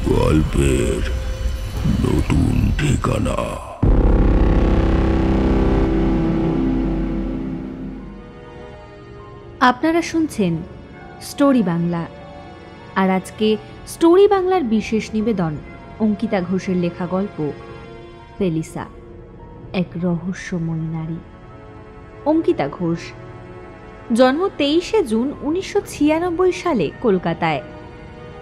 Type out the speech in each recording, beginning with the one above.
গল্পের নতুন ঠিকানা। আপনারা শুনছেন স্টোরি বাংলা। আর আজকে স্টোরি বাংলার বিশেষ নিবেদন অঙ্কিতা ঘোষের লেখা গল্প ফেলিসা, এক রহস্যময়ী নারী। অঙ্কিতা ঘোষ জন্ম 23শে জুন 1996 সালে কলকাতায়।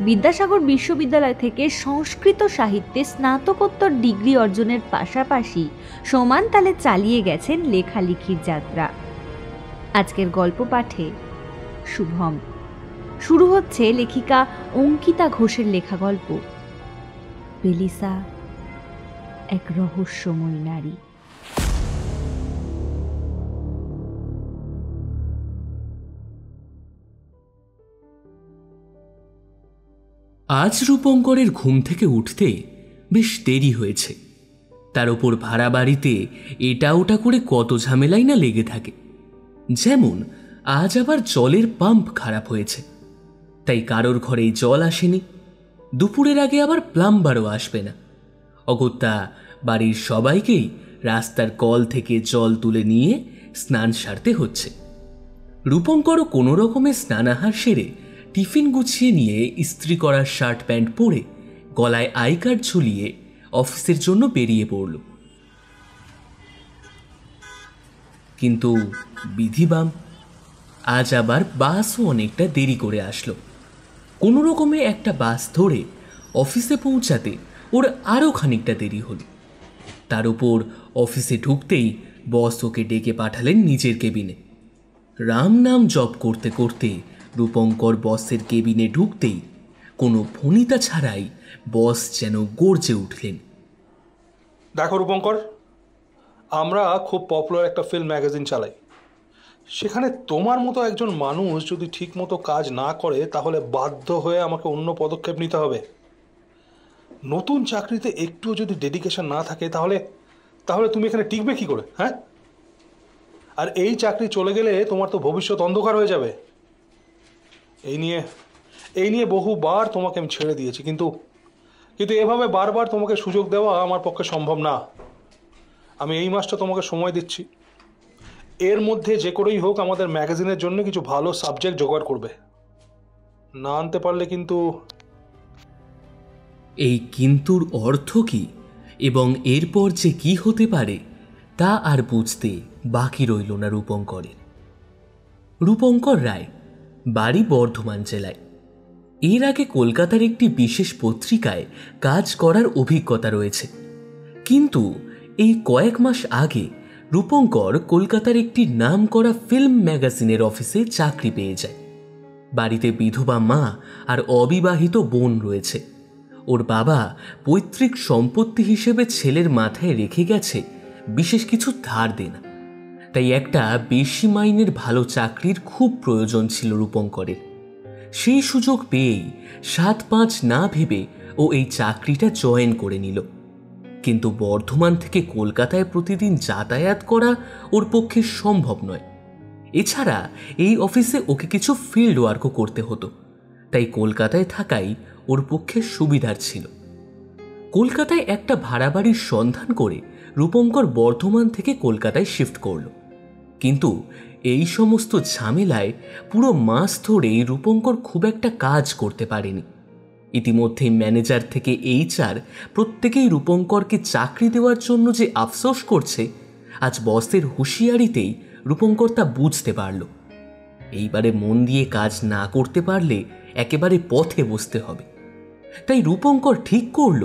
বিদ্যাসাগর বিশ্ববিদ্যালয় থেকে সংস্কৃত সাহিত্যে স্নাতকোত্তর ডিগ্রি অর্জনের পাশাপাশি সমান তালে চালিয়ে গেছেন লেখালেখির যাত্রা। আজকের গল্প পাঠে শুভম। শুরু হচ্ছে লেখিকা অঙ্কিতা ঘোষের লেখা গল্প ফেলিসা, এক রহস্যময়ী নারী। আজ রূপঙ্করের ঘুম থেকে উঠতে বেশ দেরি হয়েছে। তার ওপর ভাড়া বাড়িতে এটা ওটা করে কত ঝামেলাই না লেগে থাকে। যেমন আজ আবার জলের পাম্প খারাপ হয়েছে, তাই কারোর ঘরেই জল আসেনি। দুপুরের আগে আবার প্লাম্বারও আসবে না। অগত্যা বাড়ির সবাইকেই রাস্তার কল থেকে জল তুলে নিয়ে স্নান সারতে হচ্ছে। রূপঙ্করও কোনো রকমে স্নানাহার সেরে টিফিন গুছিয়ে নিয়ে ইস্ত্রি করা শার্ট প্যান্ট পরে গলায় আই কার্ড ঝুলিয়ে অফিসের জন্য বেরিয়ে পড়ল। কিন্তু বিধিবাম, আজ আবার বাসও অনেকটা দেরি করে আসলো। কোনো রকমে একটা বাস ধরে অফিসে পৌঁছাতে ওর আরও খানিকটা দেরি হল। তার উপর অফিসে ঢুকতেই বস ওকে ডেকে পাঠালেন নিজের কেবিনে। রাম নাম জপ করতে করতে রূপঙ্কর বসের কেবিনে ঢুকতেই কোনো ফণিতা ছাড়াই বস যেন গর্জে উঠলেন। দেখো রূপঙ্কর, আমরা খুব পপুলার একটা ফিল্ম ম্যাগাজিন চালাই। সেখানে তোমার মতো একজন মানুষ যদি ঠিকমতো কাজ না করে তাহলে বাধ্য হয়ে আমাকে অন্য পদক্ষেপ নিতে হবে। নতুন চাকরিতে একটুও যদি ডেডিকেশন না থাকে তাহলে তাহলে তুমি এখানে টিকবে কি করে? হ্যাঁ, আর এই চাকরি চলে গেলে তোমার তো ভবিষ্যৎ অন্ধকার হয়ে যাবে। এই নিয়ে বহুবার তোমাকে আমি ছেড়ে দিয়েছি, কিন্তু এভাবে বারবার তোমাকে সুযোগ দেওয়া আমার পক্ষে সম্ভব না। আমি এই মাসটা তোমাকে সময় দিচ্ছি। এর মধ্যে যে করেই হোক আমাদের ম্যাগাজিনের জন্য কিছু ভালো সাবজেক্ট জোগাড় করবে। না আনতে পারলে কিন্তু। এই কিন্তুর অর্থ কি এবং এরপর যে কি হতে পারে তা আর বুঝতে বাকি রইল না রূপঙ্করের। রূপঙ্কর রায়, বাড়ি বর্ধমান জেলায়। এর আগে কলকাতার একটি বিশেষ পত্রিকায় কাজ করার অভিজ্ঞতা রয়েছে, কিন্তু এই কয়েক মাস আগে রূপঙ্কর কলকাতার একটি নামকরা ফিল্ম ম্যাগাজিনের অফিসে চাকরি পেয়ে যায়। বাড়িতে বিধবা মা আর অবিবাহিত বোন রয়েছে। ওর বাবা পৈতৃক সম্পত্তি হিসেবে ছেলের মাথায় রেখে গেছে বিশেষ কিছু ধার দেনা। তাই একটা বেশি মাইনের ভালো চাকরির খুব প্রয়োজন ছিল রূপঙ্করের। সেই সুযোগ পেয়েই 7-5 না ভেবে ও এই চাকরিটা জয়েন করে নিল। কিন্তু বর্ধমান থেকে কলকাতায় প্রতিদিন যাতায়াত করা ওর পক্ষে সম্ভব নয়। এছাড়া এই অফিসে ওকে কিছু ফিল্ড ওয়ার্কও করতে হতো, তাই কলকাতায় থাকাই ওর পক্ষে সুবিধার ছিল। কলকাতায় একটা ভাড়া বাড়ির সন্ধান করে রূপঙ্কর বর্ধমান থেকে কলকাতায় শিফট করল। কিন্তু এই সমস্ত ঝামেলায় পুরো মাস ধরেই রূপঙ্কর খুব একটা কাজ করতে পারেনি। ইতিমধ্যে ম্যানেজার থেকে HR প্রত্যেকেই রূপঙ্করকে চাকরি দেওয়ার জন্য যে আফসোস করছে, আজ বসের হুঁশিয়ারিতেই রূপঙ্কর তা বুঝতে পারল। এইবারে মন দিয়ে কাজ না করতে পারলে একেবারে পথে বসতে হবে। তাই রূপঙ্কর ঠিক করল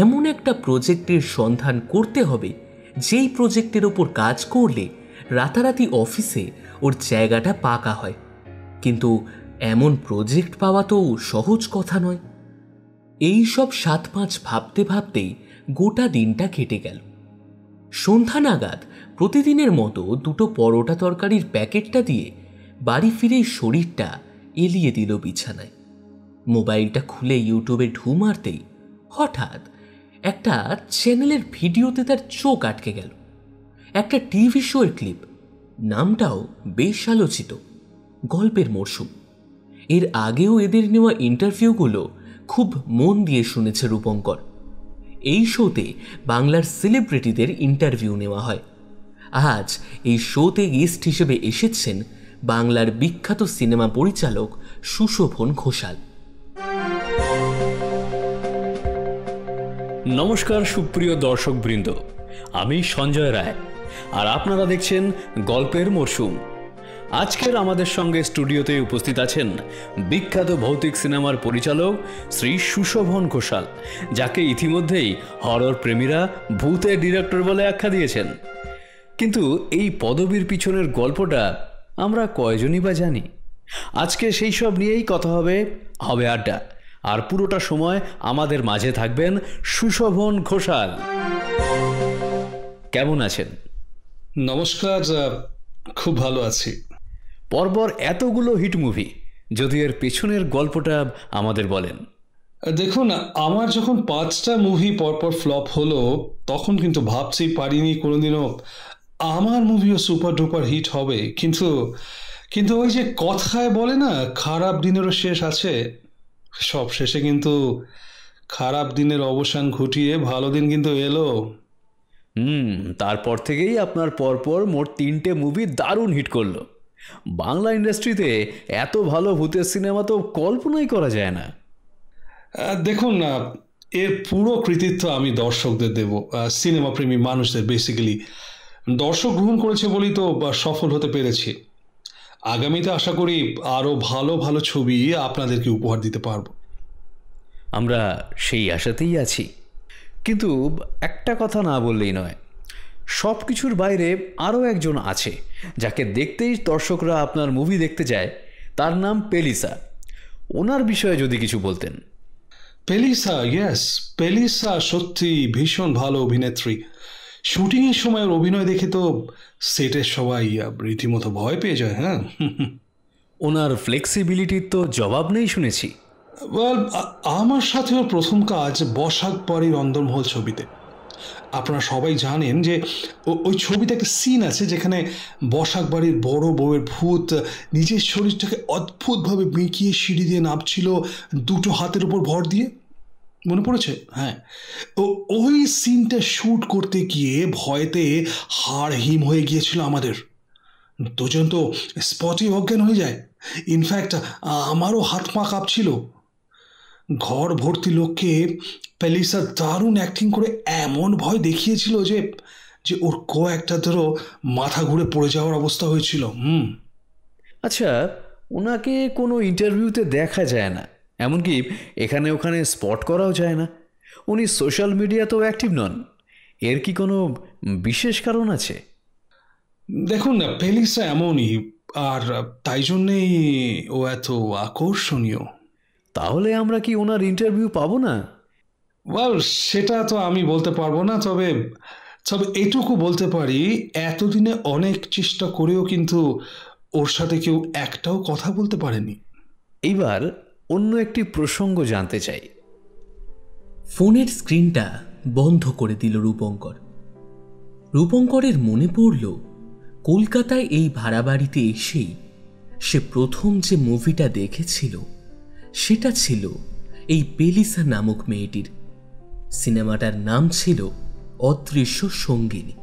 এমন একটা প্রজেক্টের সন্ধান করতে হবে যেই প্রজেক্টের ওপর কাজ করলে রাতারাতি অফিসে ওর জায়গাটা পাকা হয়। কিন্তু এমন প্রজেক্ট পাওয়া তো সহজ কথা নয়। এই সব 7-5 ভাবতে ভাবতেই গোটা দিনটা কেটে গেল। সন্ধ্যা নাগাদ প্রতিদিনের মতো 2টো পরোটা তরকারির প্যাকেটটা দিয়ে বাড়ি ফিরেই শরীরটা এলিয়ে দিল বিছানায়। মোবাইলটা খুলে ইউটিউবে ঢু মারতেই হঠাৎ একটা চ্যানেলের ভিডিওতে তার চোখ আটকে গেল। একটা টিভি শোয়ের ক্লিপ, নামটাও বেশ আলোচিত, গল্পের মরশুম। এর আগেও এদের নেওয়া ইন্টারভিউগুলো খুব মন দিয়ে শুনেছে রূপঙ্কর। এই শোতে বাংলার সেলিব্রিটিদের ইন্টারভিউ নেওয়া হয়। আজ এই শোতে গেস্ট হিসেবে এসেছেন বাংলার বিখ্যাত সিনেমা পরিচালক সুশোভন ঘোষাল। নমস্কার সুপ্রিয় দর্শকবৃন্দ, আমি সঞ্জয় রায়, আর আপনারা দেখছেন গল্পের মরশুম। আজকের আমাদের সঙ্গে স্টুডিওতে উপস্থিত আছেন বিখ্যাত ভৌতিক সিনেমার পরিচালক শ্রী সুশোভন ঘোষাল, যাকে ইতিমধ্যেই হরর প্রেমীরা ভূতের ডিরেক্টর বলে আখ্যা দিয়েছেন। কিন্তু এই পদবীর পিছনের গল্পটা আমরা কয়জনই বা জানি? আজকে সেই সব নিয়েই কথা হবে আড্ডা, আর পুরোটা সময় আমাদের মাঝে থাকবেন সুশোভন ঘোষাল। কেমন আছেন? নমস্কার, খুব ভালো আছি। পরপর এতগুলো হিট মুভি, যদি এর পেছনের গল্পটা আমাদের বলেন। দেখুন, আমার যখন 5টা মুভি পরপর ফ্লপ হলো, তখন কিন্তু ভাবছি পারিনি কোনোদিনও আমার মুভিও সুপার ডুপার হিট হবে। কিন্তু ওই যে কথায় বলে না, খারাপ দিনেরও শেষ আছে, সব শেষে কিন্তু খারাপ দিনের অবসান ঘটিয়ে ভালো দিন কিন্তু এলো। তারপর থেকেই আপনার পরপর মোট 3টে মুভি দারুণ হিট করলো। বাংলা ইন্ডাস্ট্রিতে এত ভালো ভূতের সিনেমা তো কল্পনাই করা যায় না। দেখুন, এর পুরো কৃতিত্ব আমি দর্শকদের দেব, সিনেমা প্রেমী মানুষদের। বেসিক্যালি দর্শক গ্রহণ করেছে বলেই তো সফল হতে পেরেছি। আগামীতে আশা করি আরও ভালো ভালো ছবি আপনাদেরকে উপহার দিতে পারবো। আমরা সেই আশাতেই আছি। কিন্তু একটা কথা না বললেই নয়, সব কিছুর বাইরে আরও একজন আছে যাকে দেখতেই দর্শকরা আপনার মুভি দেখতে যায়। তার নাম পেলিসা। ওনার বিষয়ে যদি কিছু বলতেন। পেলিসা, ইয়েস, পেলিসা সত্যি ভীষণ ভালো অভিনেত্রী। শুটিংয়ের সময় ওর অভিনয় দেখে তো সেটের সবাই রীতিমতো ভয় পেয়ে যায়। হ্যাঁ, ওনার ফ্লেক্সিবিলিটির তো জবাব নেই শুনেছি। আমার সাথে ওর প্রথম কাজ বসাক বাড়ির অন্দরমহল ছবিতে। আপনারা সবাই জানেন যে ওই ছবিতে একটা সিন আছে যেখানে বসাক বাড়ির বড় বউয়ের ভূত নিজের শরীরটাকে অদ্ভুতভাবে বেঁকিয়ে সিঁড়ি দিয়ে নামছিল, দুটো হাতের উপর ভর দিয়ে। মনে পড়েছে? হ্যাঁ, ওই সিনটা শ্যুট করতে গিয়ে ভয়েতে হাড় হিম হয়ে গিয়েছিল আমাদের। দুজন তো স্পটে অজ্ঞান হয়ে যায়। ইনফ্যাক্ট আমারও হাত পা কাঁপছিল। ঘর ভর্তি লোককে পেলিসা দারুণ অ্যাক্টিং করে এমন ভয় দেখিয়েছিল যে ওর কয়েকটা ধরো মাথা ঘুরে পড়ে যাওয়ার অবস্থা হয়েছিল। আচ্ছা, ওনাকে কোনো ইন্টারভিউতে দেখা যায় না, এমনকি এখানে ওখানে স্পট করাও যায় না। উনি সোশ্যাল মিডিয়াতেও অ্যাক্টিভ নন। এর কি কোনো বিশেষ কারণ আছে? দেখুন না, পেলিসা এমনই, আর তাই জন্যেই ও এত আকর্ষণীয়। তাহলে আমরা কি ওনার ইন্টারভিউ পাবো না? সেটা তো আমি বলতে পারবো না, তবে এটুকু বলতে পারি, এতদিনে অনেক চেষ্টা করেও কিন্তু ওর সাথে কেউ একটাও কথা বলতে পারেনি। এইবার অন্য একটি প্রসঙ্গ জানতে চাই। ফোনের স্ক্রিনটা বন্ধ করে দিল রূপঙ্কর। রূপঙ্করের মনে পড়ল কলকাতায় এই ভাড়া বাড়িতে এসেই সে প্রথম যে মুভিটা দেখেছিল সেটা ছিল এই পেলিসা নামক মেয়েটির। সিনেমাটার নাম ছিল অদৃশ্য সঙ্গিনী।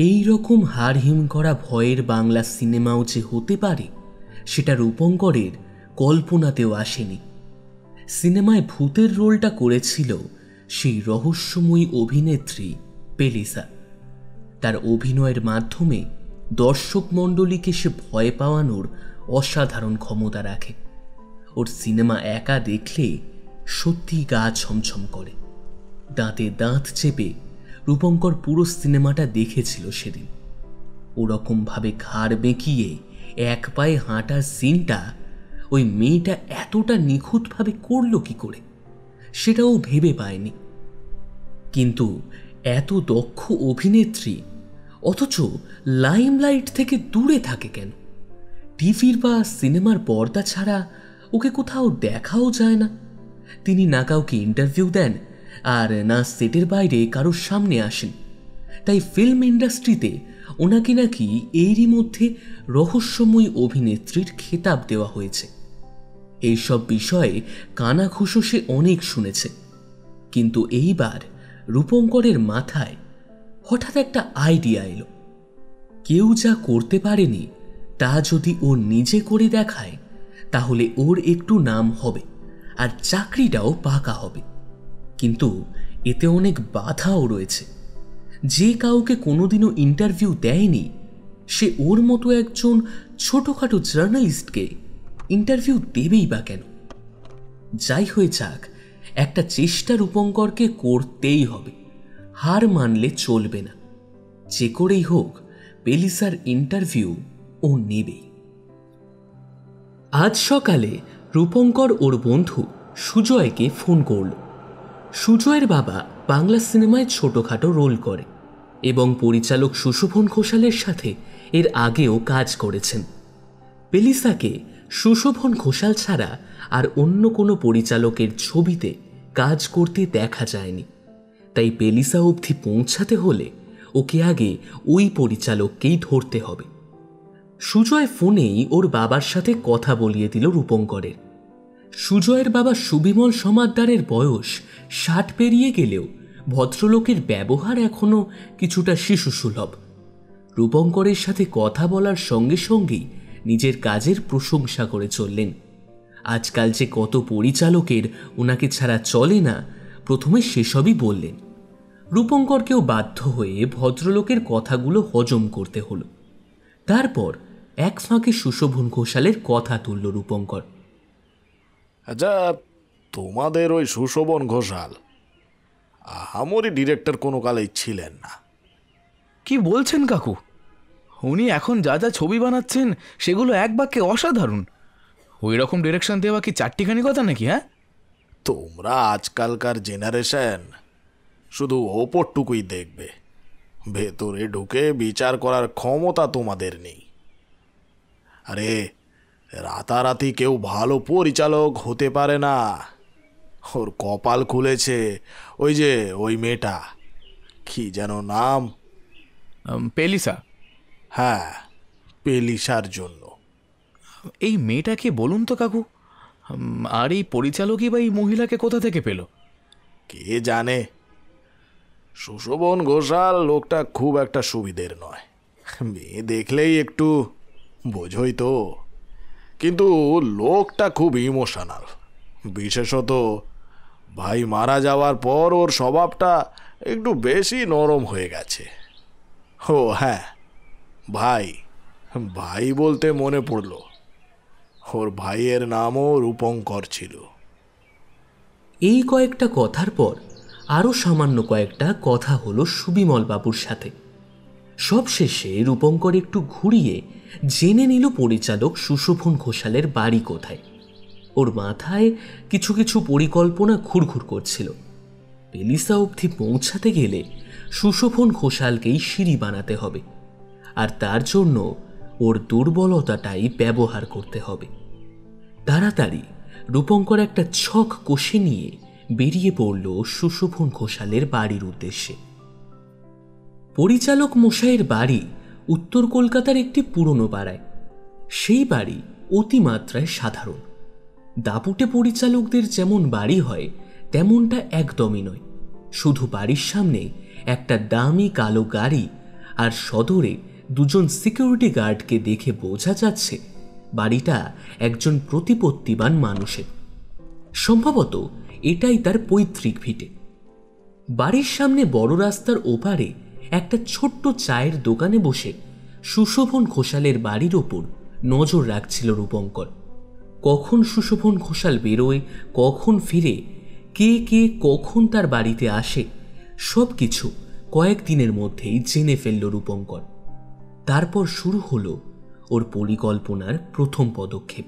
এই রকম হাড়হিম করা ভয়ের বাংলা সিনেমাও যে হতে পারে সেটা রূপঙ্করের কল্পনাতেও আসেনি। সিনেমায় ভূতের রোলটা করেছিল সেই রহস্যময়ী অভিনেত্রী পেলিসা। তার অভিনয়ের মাধ্যমে দর্শক মণ্ডলীকে সে ভয় পাওয়ানোর অসাধারণ ক্ষমতা রাখে। ওর সিনেমা একা দেখলে সত্যি গা ছমছম করে। দাঁতে দাঁত চেপে রূপঙ্কর পুরো সিনেমাটা দেখেছিল সেদিন। ওরকমভাবে ঘাড় বেঁকিয়ে এক পায়ে হাঁটার সিনটা ওই মেয়েটা এতটা নিখুঁতভাবে করল কি করে সেটাও ভেবে পায়নি। কিন্তু এত দক্ষ অভিনেত্রী অথচ লাইমলাইট থেকে দূরে থাকে কেন? টিভির বা সিনেমার পর্দা ছাড়া ওকে কোথাও দেখাও যায় না। তিনি না কাউকে ইন্টারভিউ দেন আর না সেটের বাইরে কারোর সামনে আসেন। তাই ফিল্ম ইন্ডাস্ট্রিতে ওনাকে নাকি এরই মধ্যে রহস্যময়ী অভিনেত্রীর খেতাব দেওয়া হয়েছে। এইসব বিষয়ে কানাঘুষো সে অনেক শুনেছে, কিন্তু এইবার রূপঙ্করের মাথায় হঠাৎ একটা আইডিয়া এলো। কেউ যা করতে পারেনি তা যদি ও নিজে করে দেখায় তাহলে ওর একটু নাম হবে আর চাকরিটাও পাকা হবে। কিন্তু এতে অনেক বাধাও রয়েছে। যে কাউকে কোনোদিনও ইন্টারভিউ দেয়নি সে ওর মতো একজন ছোটখাটো জার্নালিস্টকে ইন্টারভিউ দেবেই বা কেন? যাই হয়ে যাক, একটা চেষ্টা রূপঙ্করকে করতেই হবে, হার মানলে চলবে না। যে করেই হোক পেলিসার ইন্টারভিউ ও নেবেই। আজ সকালে রূপঙ্কর ওর বন্ধু সুজয়কে ফোন করল। সুজয়ের বাবা বাংলা সিনেমায় ছোটখাটো রোল করে এবং পরিচালক সুশোভন ঘোষালের সাথে এর আগেও কাজ করেছেন। পেলিসাকে সুশোভন ঘোষাল ছাড়া আর অন্য কোনো পরিচালকের ছবিতে কাজ করতে দেখা যায়নি, তাই পেলিসা অবধি পৌঁছাতে হলে ওকে আগে ওই পরিচালককেই ধরতে হবে। সুজয় ফোনেই ওর বাবার সাথে কথা বলিয়ে দিল রূপঙ্করের। সুজয়ের বাবা সুবিমল সমাদ্দারের বয়স 60 পেরিয়ে গেলেও ভদ্রলোকের ব্যবহার এখনো কিছুটা শিশুসুলভ। রূপঙ্করের সাথে কথা বলার সঙ্গে সঙ্গেই নিজের কাজের প্রশংসা করে চললেন। আজকাল যে কত পরিচালকের ওনাকে ছাড়া চলে না, প্রথমে সেসবই বললেন। রূপঙ্করকেও বাধ্য হয়ে ভদ্রলোকের কথাগুলো হজম করতে হলো। তারপর এক ফাঁকে সুশোভন ঘোষালের কথা তুলল রূপঙ্কর। আচ্ছা, তোমাদের ওই সুশোভন ঘোষাল আমারই ডিরেক্টর কোনো কালেই ছিলেন না। কি বলছেন কাকু? উনি এখন যা যা ছবি বানাচ্ছেন সেগুলো এক বাক্যে অসাধারণ। ওই রকম ডিরেকশন দেওয়া কি চারটিখানি কথা নাকি? হ্যাঁ, তোমরা আজকালকার জেনারেশন শুধু ওপরটুকুই দেখবে, ভেতরে ঢুকে বিচার করার ক্ষমতা তোমাদের নেই। আরে রাতারাতি কেউ ভালো পরিচালক হতে পারে না। ওর কপাল খুলেছে ওই মেয়েটা, কি যেন নাম? পেলিসা। হ্যাঁ, পেলিসার জন্য। এই মেয়েটাকে বলুন তো কাকু, আর এই পরিচালকই বা এই মহিলাকে কোথা থেকে পেল? কে জানে। সুশোভন ঘোষাল লোকটা খুব একটা সুবিধের নয়, মেয়ে দেখলেই একটু বোঝই তো, কিন্তু লোকটা খুব ইমোশনাল। বিশেষত ভাই মারা যাওয়ার পর ওর স্বভাবটা একটু বেশি নরম হয়ে গেছে। ও হ্যাঁ, ভাই বলতে মনে পড়ল, ওর ভাইয়ের নামও রূপঙ্কর ছিল। এই কয়েকটা কথার পর আরও সামান্য কয়েকটা কথা হলো সুবিমল বাবুর সাথে। সবশেষে রূপঙ্কর একটু ঘুরিয়ে জেনে নিল পরিচালক সুশোভন ঘোষালের বাড়ি কোথায়। ওর মাথায় কিছু কিছু পরিকল্পনা ঘুরঘুর করছিল। পেলিসা অবধি পৌঁছাতে গেলে সুশোভন ঘোষালকেই সিঁড়ি বানাতে হবে, আর তার জন্য ওর দুর্বলতাটাই ব্যবহার করতে হবে। তাড়াতাড়ি রূপঙ্কর একটা ছক কষে নিয়ে বেরিয়ে পড়ল সুশোভন ঘোষালের বাড়ির উদ্দেশ্যে। পরিচালক মশাইয়ের বাড়ি উত্তর কলকাতার একটি পুরনো পাড়ায়। সেই বাড়ি অতিমাত্রায় সাধারণ। দাপুটে পরিচালকদের যেমন বাড়ি হয় তেমনটা একদমই নয়। শুধু বাড়ির সামনে একটা দামি কালো গাড়ি আর সদরে দুজন সিকিউরিটি গার্ডকে দেখে বোঝা যাচ্ছে বাড়িটা একজন প্রতিপত্তিবান মানুষের। সম্ভবত এটাই তার পৈতৃক ভিটে। বাড়ির সামনে বড় রাস্তার ওপারে একটা ছোট্ট চায়ের দোকানে বসে সুশোভন ঘোষালের বাড়ির ওপর নজর রাখছিল রূপঙ্কর। কখন সুশোভন ঘোষাল বেরোয়, কখন ফিরে, কে কে কখন তার বাড়িতে আসে, সব কিছু কয়েকদিনের মধ্যেই জেনে ফেলল রূপঙ্কর। তারপর শুরু হলো ওর পরিকল্পনার প্রথম পদক্ষেপ।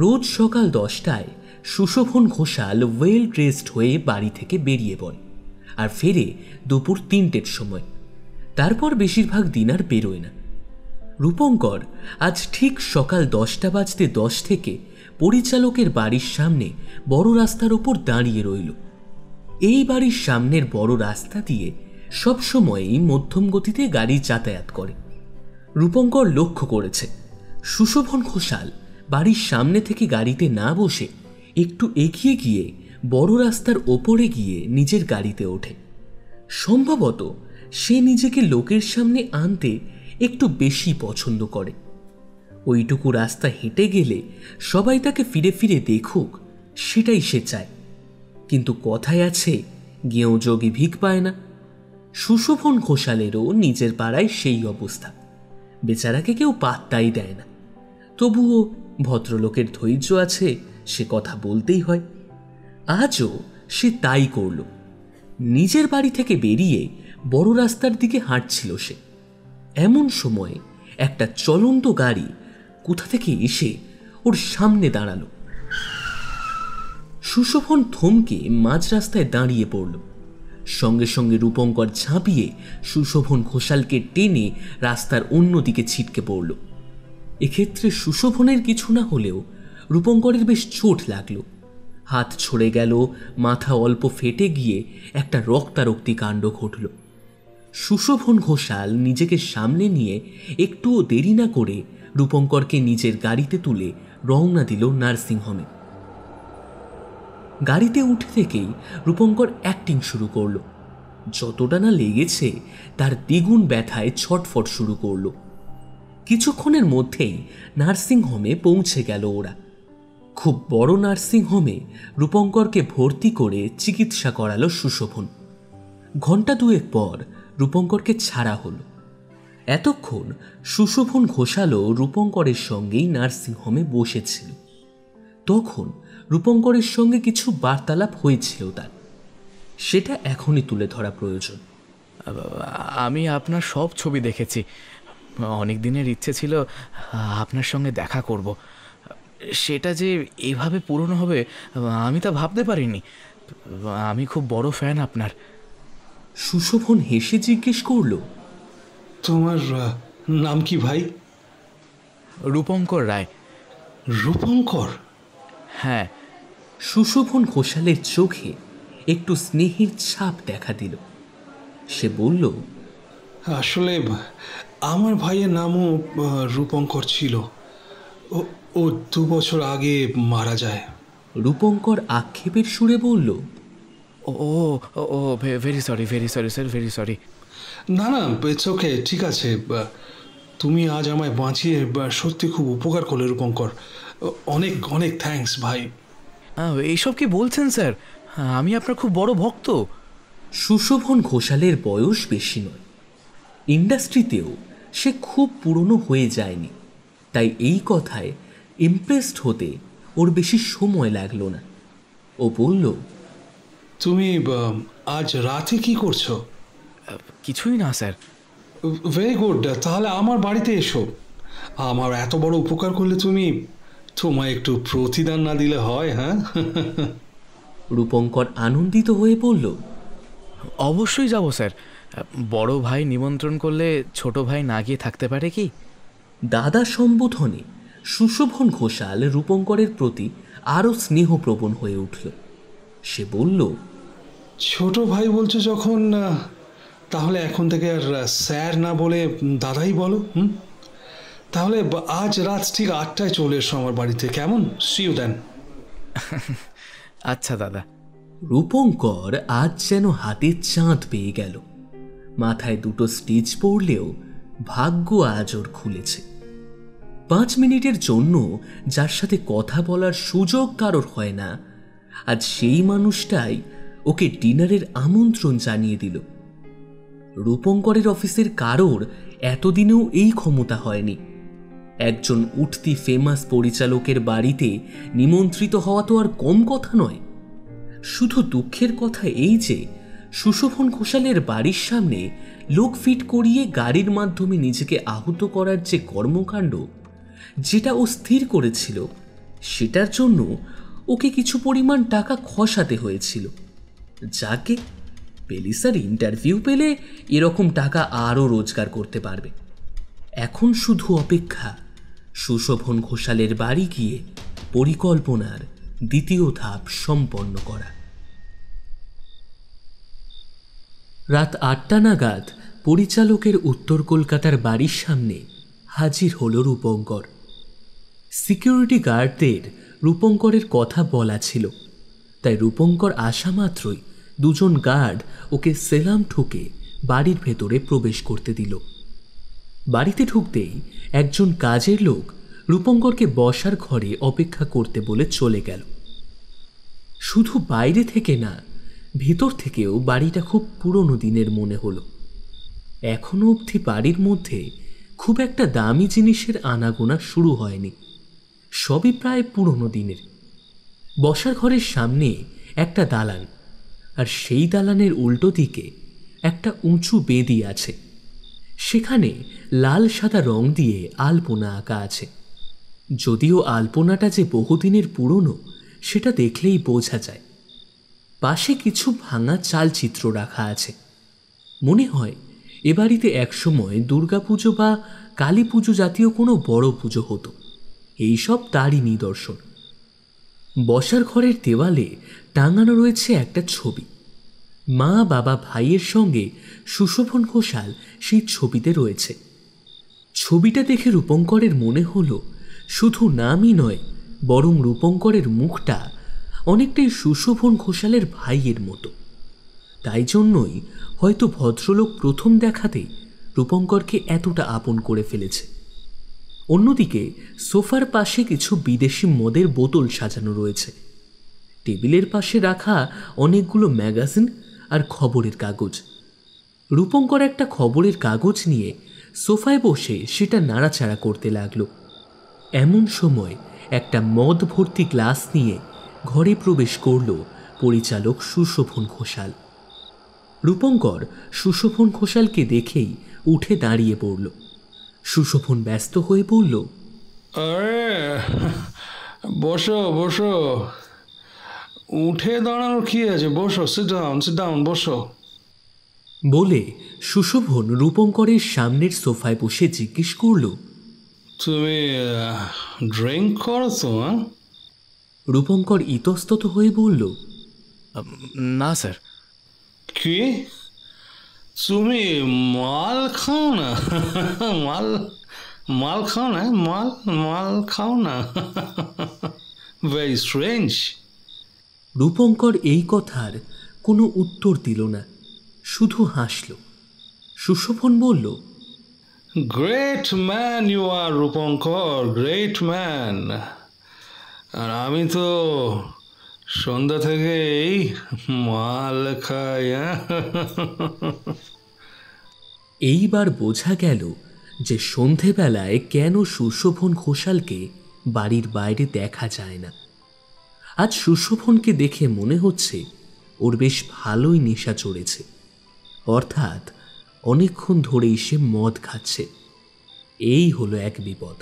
রোজ সকাল 10টায় সুশোভন ঘোষাল ওয়েল ড্রেসড হয়ে বাড়ি থেকে বেরিয়ে পড়ে আর ফেরে দুপুর 3টের সময়। তারপর বেশিরভাগ দিন আর বেরোয় না। রূপঙ্কর আজ ঠিক সকাল 10টা বাজতে 10 থেকে পরিচালকের বাড়ির সামনে বড় রাস্তার ওপর দাঁড়িয়ে রইল। এই বাড়ির সামনের বড় রাস্তা দিয়ে সবসময়ই মধ্যম গতিতে গাড়ি যাতায়াত করে। রূপঙ্কর লক্ষ্য করেছে সুশোভন ঘোষাল বাড়ির সামনে থেকে গাড়িতে না বসে একটু এগিয়ে গিয়ে বড় রাস্তার ওপরে গিয়ে নিজের গাড়িতে ওঠে। সম্ভবত সে নিজেকে লোকের সামনে আনতে একটু বেশি পছন্দ করে। ওইটুকু রাস্তা হেঁটে গেলে সবাই তাকে ফিরে ফিরে দেখুক, সেটাই সে চায়। কিন্তু কথায় আছে, গেঁয়ো যোগী ভিক পায় না। সুশোভন ঘোষালেরও নিজের পাড়ায় সেই অবস্থা। বেচারাকে কেউ পাত্তাই দেয় না। তবুও ভদ্রলোকের ধৈর্য আছে, সে কথা বলতেই হয়। আজও সে তাই করল। নিজের বাড়ি থেকে বেরিয়ে বড় রাস্তার দিকে হাঁটছিল সে। এমন সময় একটা চলন্ত গাড়ি কোথা থেকে এসে ওর সামনে দাঁড়ালো। সুশোভন থমকে মাঝ রাস্তায় দাঁড়িয়ে পড়ল। সঙ্গে সঙ্গে রূপঙ্কর ঝাঁপিয়ে সুশোভন ঘোষালকে টেনে রাস্তার অন্যদিকে ছিটকে পড়ল। এক্ষেত্রে সুশোভনের কিছু না হলেও রূপঙ্করের বেশ চোট লাগলো। হাত ছড়ে গেল, মাথা অল্প ফেটে গিয়ে একটা রক্তারক্তি কাণ্ড ঘটল। সুশোভন ঘোষাল নিজেকে সামনে নিয়ে একটুও দেরি না করে রূপঙ্করকে নিজের গাড়িতে তুলে রওনা দিল নার্সিংহোমে। গাড়িতে উঠে থেকেই রূপঙ্কর অ্যাক্টিং শুরু করলো। যতটা না লেগেছে তার দ্বিগুণ ব্যথায় ছটফট শুরু করলো। কিছুক্ষণের মধ্যেই নার্সিংহোমে পৌঁছে গেল ওরা। খুব বড় নার্সিংহোমে রূপঙ্করকে ভর্তি করে চিকিৎসা করালো সুশোভন। ঘণ্টা দুয়েক পর রূপঙ্করকে ছাড়া হলো। এতক্ষণ সুশোভন ঘোষালও রূপঙ্করের সঙ্গেই নার্সিংহোমে বসেছিল। তখন রূপঙ্করের সঙ্গে কিছু বার্তালাপ হয়েছিল তার, সেটা এখনই তুলে ধরা প্রয়োজন। আমি আপনার সব ছবি দেখেছি। অনেক দিনের ইচ্ছে ছিল আপনার সঙ্গে দেখা করব। সেটা যে এভাবে পূরণ হবে আমি তা ভাবতে পারিনি। আমি খুব বড় ফ্যান আপনার। সুশোভন হেসে জিজ্ঞেস করল, তোমার নাম কি ভাই? রূপঙ্কর রায়। রূপঙ্কর? হ্যাঁ। সুশোভন ঘোষালের চোখে একটু স্নেহের ছাপ দেখা দিল। সে বলল, আসলে আমার ভাইয়ের নামও রূপঙ্কর ছিল। ও 2 বছর আগে মারা যায়। রূপঙ্কর আক্ষেপের সুরে বলল, ও ও very sorry sir, very sorry. না না, ইটস ওকে, ঠিক আছে। তুমি আজ আমায় বাঁচিয়ে সত্যি খুব উপকার করলে রূপঙ্কর। অনেক অনেক থ্যাঙ্কস ভাই। এইসব কি বলছেন স্যার? আমি আপনার খুব বড় ভক্ত। সুশোভন ঘোষালের বয়স বেশি নয়, ইন্ডাস্ট্রিতেও সে খুব পুরনো হয়ে যায়নি, তাই এই কথায় ইমপ্রেসড হতে ওর বেশি সময় লাগলো না। ও বলল, তুমি আজ রাতে কি করছো? কিছুই না স্যার। ভেরি গুড, তাহলে আমার বাড়িতে এসো। আমার এত বড় উপকার করলে তোমায় একটু প্রতিদান না দিলে হয়? হ্যাঁ। রূপঙ্কর আনন্দিত হয়ে বলল, অবশ্যই যাব স্যার। বড় ভাই নিমন্ত্রণ করলে ছোট ভাই না গিয়ে থাকতে পারে কি? দাদা সম্বোধনে সুশোভন ঘোষাল রূপঙ্করের প্রতি আরও স্নেহপ্রবণ হয়ে উঠল। সে বলল, ছোট ভাই বলছো যখন, তাহলে এখন থেকে আর স্যার না বলে দাদাই বলো। তাহলে আজ রাত ঠিক 8টায় চলে এসো আমার বাড়িতে, কেমন? See you then. আচ্ছা দাদা। রূপঙ্কর আজ যেন হাতে চাঁদ পেয়ে গেল। মাথায় 2টো স্টিচ পড়লেও ভাগ্য আজ ওর খুলেছে। 5 মিনিটের জন্য যার সাথে কথা বলার সুযোগ কারোর হয় না, আজ সেই মানুষটাই ওকে ডিনারের আমন্ত্রণ জানিয়ে দিল। রূপঙ্করের অফিসের কারোর এতদিনেও এই ক্ষমতা হয়নি। একজন উঠতি ফেমাস পরিচালকের বাড়িতে নিমন্ত্রিত হওয়া তো আর কম কথা নয়। শুধু দুঃখের কথা এই যে সুশোভন ঘোষালের বাড়ির সামনে লোক ফিট করিয়ে গাড়ির মাধ্যমে নিজেকে আহত করার যে কর্মকাণ্ড, যেটা ও স্থির করেছিল, সেটার জন্য ওকে কিছু পরিমাণ টাকা খসাতে হয়েছিল। যাকে পেলিসার ইন্টারভিউ পেলে এরকম টাকা আরও রোজগার করতে পারবে। এখন শুধু অপেক্ষা সুশোভন ঘোষালের বাড়ি গিয়ে পরিকল্পনার 2য় ধাপ সম্পন্ন করা। রাত 8টা নাগাদ পরিচালকের উত্তর কলকাতার বাড়ির সামনে হাজির হল রূপঙ্কর। সিকিউরিটি গার্ডদের রূপঙ্করের কথা বলা ছিল, তাই রূপঙ্কর আসা মাত্রই দুজন গার্ড ওকে সেলাম ঠুকে বাড়ির ভেতরে প্রবেশ করতে দিল। বাড়িতে ঢুকতেই একজন কাজের লোক রূপঙ্করকে বসার ঘরে অপেক্ষা করতে বলে চলে গেল। শুধু বাইরে থেকে না, ভেতর থেকেও বাড়িটা খুব পুরনো দিনের মনে হলো। এখনো অবধি বাড়ির মধ্যে খুব একটা দামি জিনিসের আনাগোনা শুরু হয়নি, সবই প্রায় পুরনো দিনের। বসার ঘরের সামনে একটা দালান, আর সেই দালানের উল্টো দিকে একটা উঁচু বেদি আছে। সেখানে লাল সাদা রং দিয়ে আলপনা আঁকা আছে। যদিও আলপনাটা যে বহুদিনের পুরনো সেটা দেখলেই বোঝা যায়। পাশে কিছু ভাঙা চালচিত্র রাখা আছে। মনে হয় এ বাড়িতে একসময় দুর্গাপুজো বা কালী পুজো জাতীয় কোনো বড় পুজো হতো, এইসব তারই নিদর্শন। বসার ঘরের দেওয়ালে টাঙানো রয়েছে একটা ছবি। মা, বাবা, ভাইয়ের সঙ্গে সুশোভন ঘোষাল সেই ছবিতে রয়েছে। ছবিটা দেখে রূপঙ্করের মনে হলো শুধু নামই নয়, বরং রূপঙ্করের মুখটা অনেকটাই সুশোভন ঘোষালের ভাইয়ের মতো। তাই জন্যই হয়তো ভদ্রলোক প্রথম দেখাতেই রূপঙ্করকে এতটা আপন করে ফেলেছে। অন্যদিকে সোফার পাশে কিছু বিদেশি মদের বোতল সাজানো রয়েছে। টেবিলের পাশে রাখা অনেকগুলো ম্যাগাজিন আর খবরের কাগজ। রূপঙ্কর একটা খবরের কাগজ নিয়ে সোফায় বসে সেটা নাড়াচাড়া করতে লাগলো। এমন সময় একটা মদ ভর্তি গ্লাস নিয়ে ঘরে প্রবেশ করল পরিচালক সুশোভন ঘোষাল। রূপঙ্কর সুশোভন ঘোষালকে দেখেই উঠে দাঁড়িয়ে পড়ল। সুশোভন ব্যস্ত হয়ে বলল, আরে বসো বসো, উঠে দাঁড়ানোর কি আছে, বসো, সিট ডাউন, বসো। বলে সুশোভন রূপঙ্করের সামনের সোফায় বসে জিজ্ঞেস করল, তুমি ড্রিঙ্ক করো তো? রূপঙ্কর ইতস্তত হয়ে বলল, না স্যার। কি, তুমি মাল খাও না? মাল খাও না? মাল খাও না? Very strange. রূপঙ্কর এই কথার কোনো উত্তর দিল না, শুধু হাসল। সুশোভন বলল, great man you are Rupankar, great man. আর আমি তো সন্ধ্যা থেকেই মাল খাই। এইবার বোঝা গেল যে সন্ধেবেলায় কেন সুশোভন ঘোষালকে বাড়ির বাইরে দেখা যায় না। আজ সুশোভনকে দেখে মনে হচ্ছে ওর বেশ ভালোই নেশা চড়েছে, অর্থাৎ অনেকক্ষণ ধরেই সে মদ খাচ্ছে। এই হলো এক বিপদ।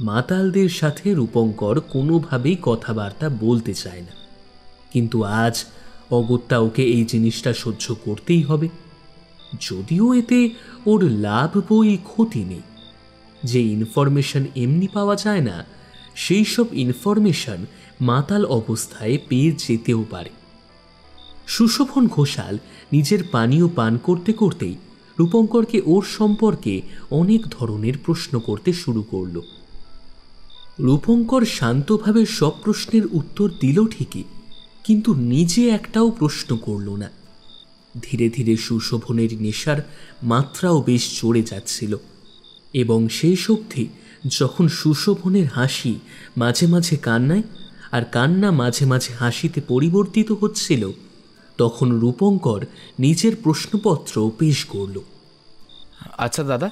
মাতালদের সাথে রূপঙ্কর কোনোভাবেই কথাবার্তা বলতে চায় না, কিন্তু আজ অগত্যা ওকে এই জিনিসটা সহ্য করতেই হবে। যদিও এতে ওর লাভ বই ক্ষতি নেই। যে ইনফরমেশন এমনি পাওয়া যায় না, সেই সব ইনফরমেশন মাতাল অবস্থায় পেয়ে যেতেও পারে। সুশোভন ঘোষাল নিজের পানীয় পান করতে করতেই রূপঙ্করকে ওর সম্পর্কে অনেক ধরনের প্রশ্ন করতে শুরু করল। রূপঙ্কর শান্তভাবে সব প্রশ্নের উত্তর দিল ঠিকই, কিন্তু নিজে একটাও প্রশ্ন করল না। ধীরে ধীরে সুশোভনের নেশার মাত্রাও বেশ চড়ে যাচ্ছিল, এবং শেষ অবধি যখন সুশোভনের হাসি মাঝে মাঝে কান্নায় আর কান্না মাঝে মাঝে হাসিতে পরিবর্তিত হচ্ছিল, তখন রূপঙ্কর নিজের প্রশ্নপত্র পেশ করল। আচ্ছা দাদা,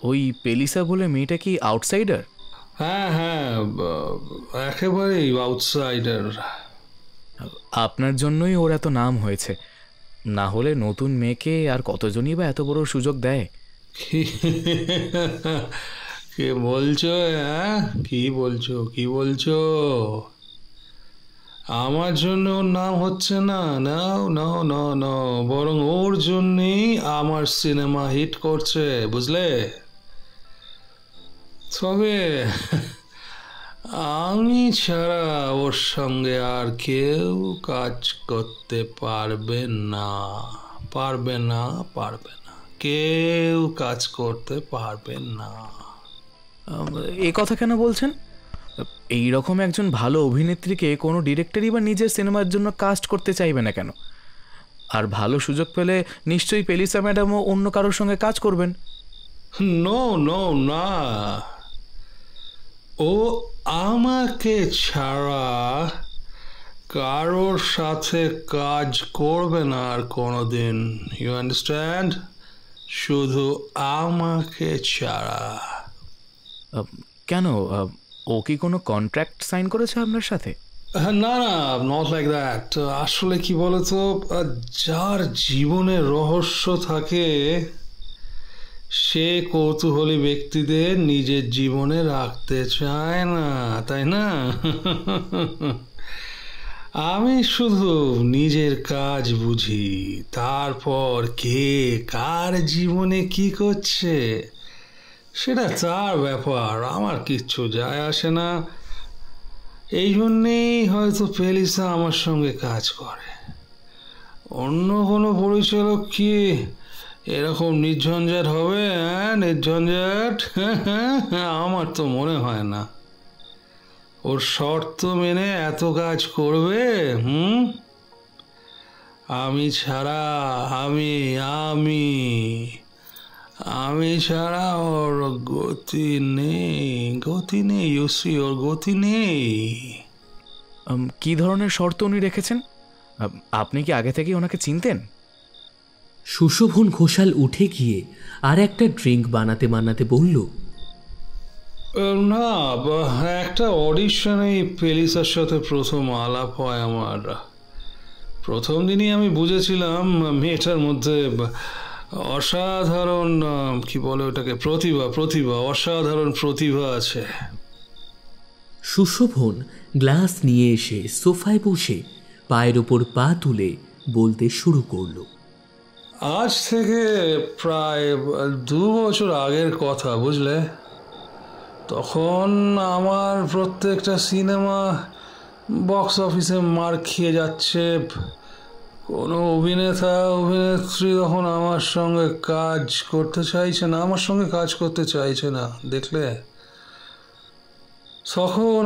ওই পেলিসা বলে মেয়েটা কি আউটসাইডার? হ্যাঁ হ্যাঁ, একেবারেই আউটসাইডার। আপনার জন্যই ওর এত নাম হয়েছে, না হলে নতুন মেয়েকে আর কতজনই বা এত বড় সুযোগ দেয়। কে বলছো? হ্যাঁ, কি বলছো? আমার জন্য ওর নাম হচ্ছে না, না, বরং ওর জন্যই আমার সিনেমা হিট করছে, বুঝলে? তবে আমি ছাড়া ওর সঙ্গে আর কেউ কাজ করতে পারবে না, কেউ কাজ করতে পারবে না। এ কথা কেন বলছেন? এই রকম একজন ভালো অভিনেত্রীকে কোনো ডিরেক্টরই বা নিজের সিনেমার জন্য কাস্ট করতে চাইবে না কেন? আর ভালো সুযোগ পেলে নিশ্চয়ই পেলিসা ম্যাডামও অন্য কারোর সঙ্গে কাজ করবেন। নো নো না, ও আমাকে ছাড়া কারোর সাথে কাজ করবে না আর কোনোদিন, ইউ আন্ডারস্ট্যান্ড? শুধু আমাকে ছাড়া। কেন, ও কি কোনো কন্ট্রাক্ট সাইন করেছে আপনার সাথে? না না, নট লাইক দ্যাট। আসলে কি বলতো, যার জীবনে রহস্য থাকে সে কৌতূহলী ব্যক্তিদের নিজের জীবনে রাখতে চায় না, তাই না? আমি শুধু নিজের কাজ বুঝি, তারপর কে কার জীবনে কি করছে সেটা তার ব্যাপার, আমার কিচ্ছু যায় আসে না। এই জন্যেই হয়তো পেলিসা আমার সঙ্গে কাজ করে। অন্য কোনো পরিচালক কি এরকম নির্ঝঞ্ঝাট হবে? নির্ঝঞ্ঝাট? আমার তো মনে হয় না। ওর শর্ত মেনে এত কাজ করবে? আমি ছাড়া, আমি আমি আমি ছাড়া ওর গতি নেই, গতি নেই, ইউসি, ওর গতি নেই। কি ধরনের শর্ত উনি রেখেছেন? আপনি কি আগে থেকে ওনাকে চিনতেন? সুশোভন ঘোষাল উঠে গিয়ে আর একটা ড্রিঙ্ক বানাতে বানাতে বলল, না, একটা অডিশনে পেলিসার সাথে প্রথম আলাপ হয় আমার। প্রথম দিনই আমি বুঝেছিলাম মেয়েটার মধ্যে অসাধারণ, কি বলে ওটাকে, প্রতিভা, অসাধারণ প্রতিভা আছে। সুশোভন গ্লাস নিয়ে এসে সোফায় বসে পায়ের ওপর পা তুলে বলতে শুরু করলো, আজ থেকে প্রায় 2 বছর আগের কথা, বুঝলে? তখন আমার প্রত্যেকটা সিনেমা বক্স অফিসে মার খেয়ে যাচ্ছে। কোনো অভিনেত্রী তখন আমার সঙ্গে কাজ করতে চাইছে না, দেখলে? তখন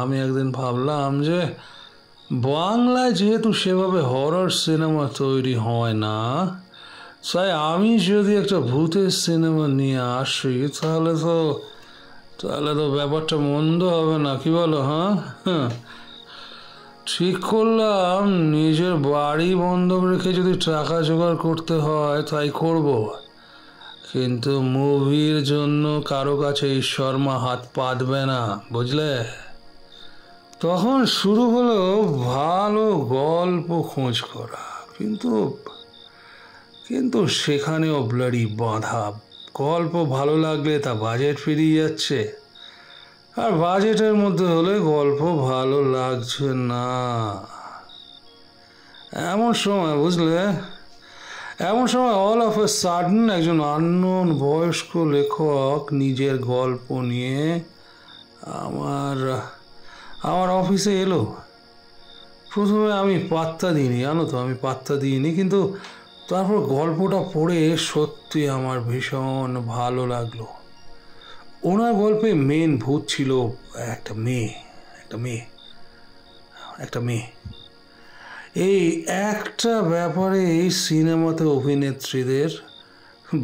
আমি একদিন ভাবলাম যে বাংলায় যেহেতু সেভাবে হরর সিনেমা তৈরি হয় না, তাই আমি যদি একটা ভূতের সিনেমা নিয়ে আসি তাহলে তো ব্যাপারটা মন্দ হবে না, কি বলো? ঠিক করলাম নিজের বাড়ি বন্ধক রেখে যদি টাকা জোগাড় করতে হয় তাই করব, কিন্তু মুভির জন্য কারো কাছে ঈশ্বরমা হাত পাতবে না, বুঝলে? তখন শুরু হলো ভালো গল্প খোঁজ করা, কিন্তু সেখানেও ব্লাডি বাঁধা। গল্প ভালো লাগলে তা বাজেট পেরিয়ে যাচ্ছে, আর বাজেটের মধ্যে হলে গল্প ভালো লাগছে না। এমন সময় অল অফ এ সাডেন একজন আননোন বয়স্ক লেখক নিজের গল্প নিয়ে আমার অফিসে এলো। প্রথমে আমি পাত্তা দিইনি, কিন্তু তারপর গল্পটা পড়ে সত্যি আমার ভীষণ ভালো লাগলো। ওনার গল্পে মেন ভূত ছিল একটা মেয়ে। এই একটা ব্যাপারে এই সিনেমাতে অভিনেত্রীদের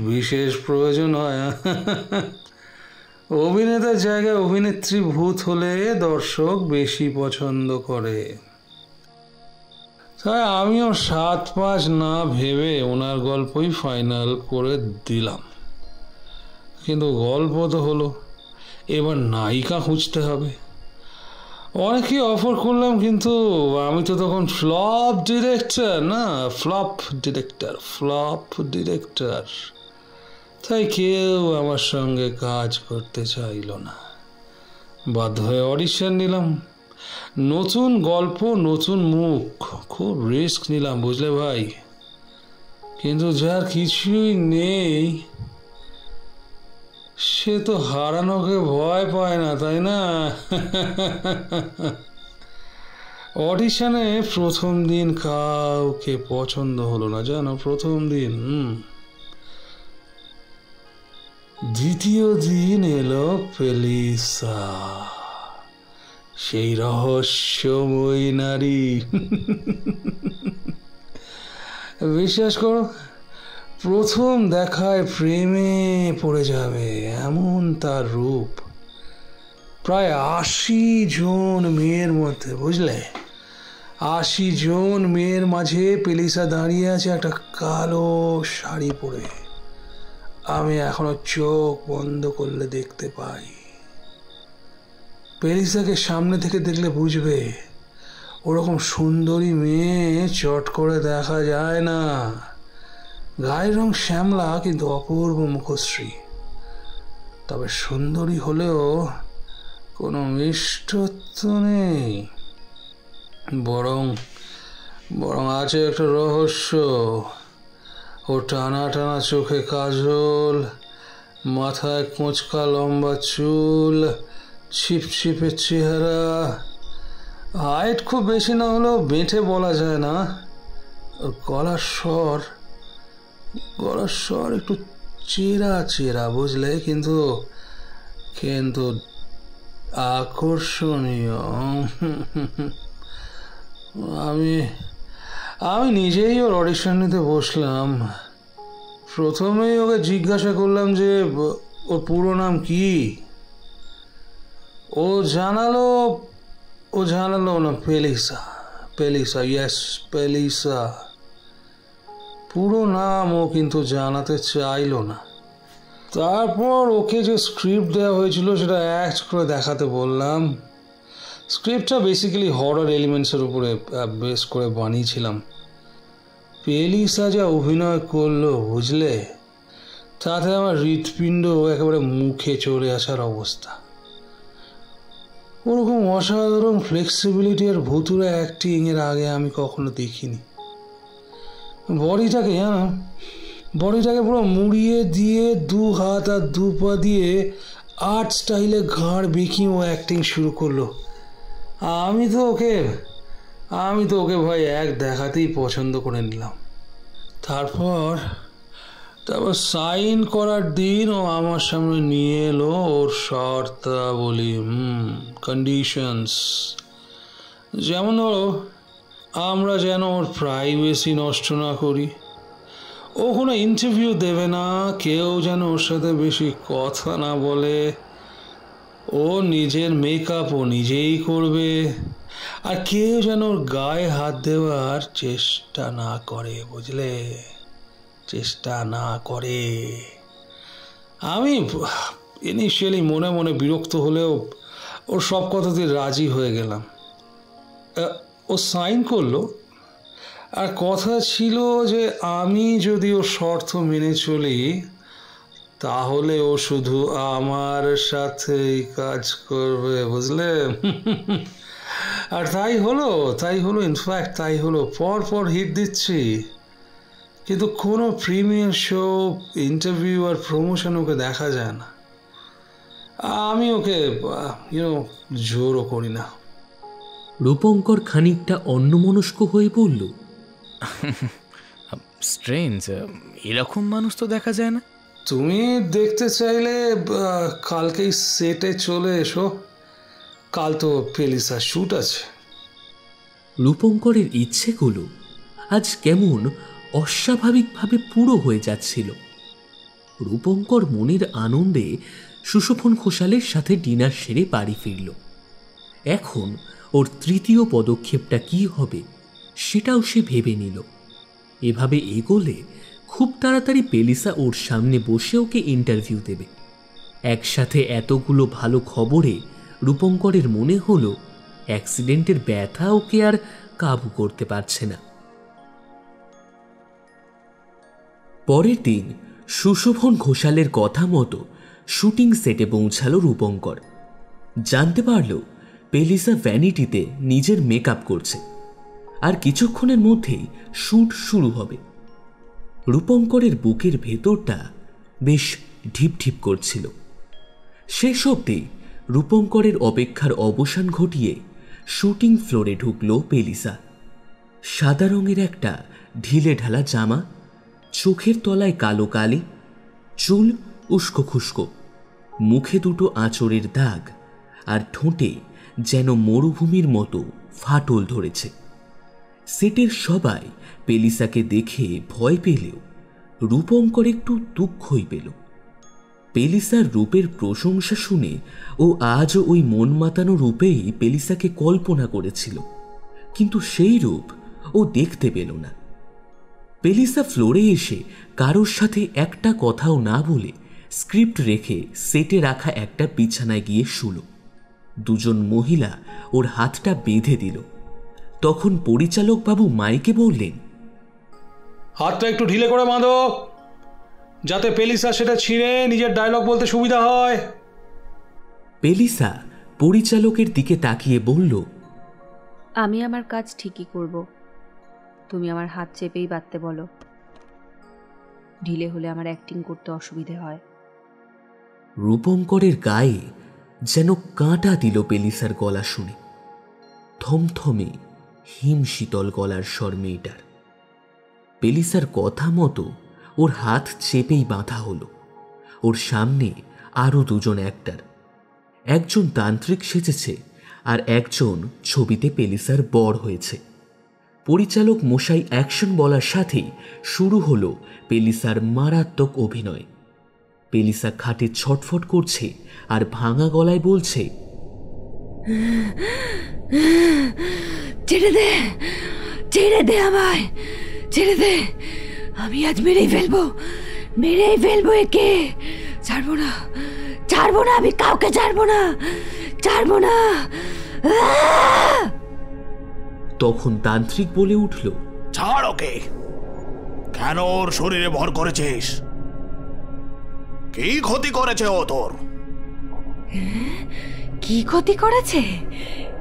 বিশেষ প্রয়োজন হয়। অভিনেতার জায়গায় অভিনেত্রী ভূত হলে দর্শক বেশি পছন্দ করে। তাই আমিও 7-5 না ভেবে ওনার গল্পই ফাইনাল করে দিলাম। কিন্তু গল্প তো হলো, এবার নায়িকা খুঁজতে হবে। অনেকে অফার করলাম, কিন্তু আমি তো তখন ফ্লপ ডিরেক্টর, তাই কেউ আমার সঙ্গে কাজ করতে চাইল না। বাধ্য হয়ে অডিশন নিলাম। নতুন গল্প, নতুন মুখ, খুব রিস্ক নিলাম, বুঝলে ভাই? কিন্তু যার কিছুই নেই সে তো হারানোকে ভয় পায় না, তাই না? অডিশনে প্রথম দিন কাউকে পছন্দ হলো না, জানো? প্রথম দিন দ্বিতীয় দিন এলো পেলিসা, সেই রহস্যময়ী নারী। বিশ্বাস করো, প্রথম দেখায় প্রেমে পড়ে যাবে এমন তার রূপ। প্রায় 80 জন মেয়ের মধ্যে, বুঝলে, 80 জন মেয়ের মাঝে পেলিসা দাঁড়িয়ে আছে একটা কালো শাড়ি পরে। আমি এখনো চোখ বন্ধ করলে দেখতে পাই। পেলিসাকে সামনে থেকে দেখলে বুঝবে, ওরকম সুন্দরী মেয়ে চট করে দেখা যায় না। গায়ের রং শ্যামলা, কিন্তু অপূর্ব মুখশ্রী। তবে সুন্দরী হলেও কোনো মিষ্টত্ব নেই, বরং আছে একটা রহস্য। ও টানা টানা চোখে কাজল, মাথায় কোঁচকা লম্বা চুল, ছিপছিপে চেহারা। হাইট খুব বেশি না হলেও বেঁটে বলা যায় না। ওর গলার স্বর একটু চেরা চেরা, বুঝলে, কিন্তু আকর্ষণীয়। আমি নিজেই ওর অডিশন নিতে বসলাম। প্রথমেই ওকে জিজ্ঞাসা করলাম যে ওর পুরো নাম কি। ও জানালো না, পেলিসা, ইয়েস, পেলিসা। পুরো নাম ও কিন্তু জানাতে চাইলো না। তারপর ওকে যে স্ক্রিপ্ট দেওয়া হয়েছিল সেটা অ্যাক্ট করে দেখাতে বললাম। স্ক্রিপ্টটা বেসিক্যালি হরর এলিমেন্টসের উপরে বেস করে বানিয়েছিলাম। পেলিসা যা অভিনয় করলো, বুঝলে, তাতে আমার হৃৎপিণ্ড একেবারে মুখে চলে আসার অবস্থা। ওরকম অসাধারণ ফ্লেক্সিবিলিটি আর ভুতুরে অ্যাক্টিং এর আগে আমি কখনো দেখিনি। বডিটাকে পুরো মুড়িয়ে দিয়ে 2 হাত আর 2 পা দিয়ে আর্ট স্টাইলে ঘাড় বেঁকিয়ে ও অ্যাক্টিং শুরু করলো। আমি তো ওকে ভাই এক দেখাতেই পছন্দ করে নিলাম। তারপর সাইন করার দিন ও আমার সামনে নিয়ে এলো ওর শর্তাবলী, কন্ডিশনস। যেমন ধরো, আমরা যেন ওর প্রাইভেসি নষ্ট না করি, ও কোনো ইন্টারভিউ দেবে না, কেউ যেন ওর সাথে বেশি কথা না বলে, ও নিজের মেকআপ ও নিজেই করবে, আর কেউ যেন ওর গায়ে হাত দেওয়ার চেষ্টা না করে, বুঝলে, চেষ্টা না করে। আমি ইনিশিয়ালি মনে মনে বিরক্ত হলেও ওর সব কথাতে রাজি হয়ে গেলাম। ও সাইন করলো, আর কথা ছিল যে আমি যদি ওর শর্ত মেনে চলি তাহলে ও শুধু আমার সাথেই কাজ করবে, বুঝলে। আর তাই হলো ইনফ্যাক্ট তাই হলো। পর হিট দিচ্ছি, কিন্তু কোনো প্রিমিয়ার শো, ইন্টারভিউ আর প্রমোশন ওকে দেখা যায় না। আমি ওকে জোরও করি না। রূপঙ্কর খানিকটা অন্যমনস্ক হয়ে বলল, স্ট্রেঞ্জ, এরকম মানুষ তো দেখা যায় না। তুমি দেখতে চাইলে কালকেই সেটে চলে এসো, কাল তো পেলিসা শ্যুট আছে। রূপঙ্করের ইচ্ছেগুলো আজ কেমন অস্বাভাবিকভাবে পুরো হয়ে যাচ্ছিল। রূপঙ্কর মনের আনন্দে সুশোভন ঘোষালের সাথে ডিনার সেরে বাড়ি ফিরল। এখন ওর তৃতীয় পদক্ষেপটা কি হবে সেটাও সে ভেবে নিল। এভাবে এগোলে খুব তাড়াতাড়ি পেলিসা ওর সামনে বসে ওকে ইন্টারভিউ দেবে। একসাথে এতগুলো ভালো খবরে রূপঙ্করের মনে হলো অ্যাক্সিডেন্টের ব্যথা ওকে আর কাবু করতে পারছে না। পরের দিন সুশোভন ঘোষালের কথা মতো শুটিং সেটে পৌঁছালো রূপঙ্কর। জানতে পারল পেলিসা ভ্যানিটিতে নিজের মেকআপ করছে, আর কিছুক্ষণের মধ্যেই শ্যুট শুরু হবে। রূপঙ্করের বুকের ভেতরটা বেশ ঢিপ ঢিপ করছিল। শেষ অবধি রূপঙ্করের অপেক্ষার অবসান ঘটিয়ে শুটিং ফ্লোরে ঢুকল পেলিসা। সাদা রঙের একটা ঢিলে ঢালা জামা, চোখের তলায় কালো কালি, চুল উস্কো খুস্কো, মুখে দুটো আঁচড়ের দাগ, আর ঠোঁটে যেন মরুভূমির মতো ফাটল ধরেছে। সেটের সবাই পেলিসাকে দেখে ভয় পেলেও রূপঙ্কর একটু দুঃখই পেল। পেলিসার রূপের প্রশংসা শুনে ও আজও ওই মন মাতানো রূপেই পেলিসাকে কল্পনা করেছিল, কিন্তু সেই রূপ ও দেখতে পেল না। পেলিসা ফ্লোরে এসে কারোর সাথে একটা কথাও না বলে স্ক্রিপ্ট রেখে সেটে রাখা একটা বিছানায় গিয়ে শুল। দুজন মহিলা ওর হাতটা বেঁধে দিল। তখন পরিচালক বাবু মাইকে বললেন, হাতটা একটু ঢিলে করে বাঁধো, যাতে পেলিসা সেটা ছিঁড়ে নিজের ডায়লগ বলতে সুবিধা হয়। পেলিসা পরিচালকের দিকে তাকিয়ে বলল, আমি আমার কাজ ঠিকই করব, তুমি আমার হাত চেপেই বাঁধতে বলো। ঢিলে হলে আমার অ্যাক্টিং করতে অসুবিধে হয়। রূপঙ্করের গায়ে যেন কাঁটা দিল পেলিসার গলা শুনে। থমথমে হিম শীতল গলার স্বর মেয়েটার। পেলিসার কথা মতো ওর হাত চেপেই বাঁধা হলো। ওর সামনে আরও দুজন অ্যাক্টর, একজন তান্ত্রিক সেজেছে আর একজন ছবিতে পেলিসার বর হয়েছে। পরিচালক মশাই অ্যাকশন বলার সাথেই শুরু হলো পেলিসার মারাত্মক অভিনয়। পেলিসা খাটে ছটফট করছে আর ভাঙা গলায় বলছে, ছেড়ে দে, ছেড়ে দে আমায়, ছেড়ে দে, আমি আজ মেরেই ফেলবো একে। ছাড়বো না, ছাড়বো না, আমি কাউকে ছাড়বো না, ছাড়বো না। তখন তান্ত্রিক বলে উঠল, ছাড় ওকে, কেন ওর শরীরে ভর করেছিস? কি ক্ষতি করেছে ও তোর? কি ক্ষতি করেছে?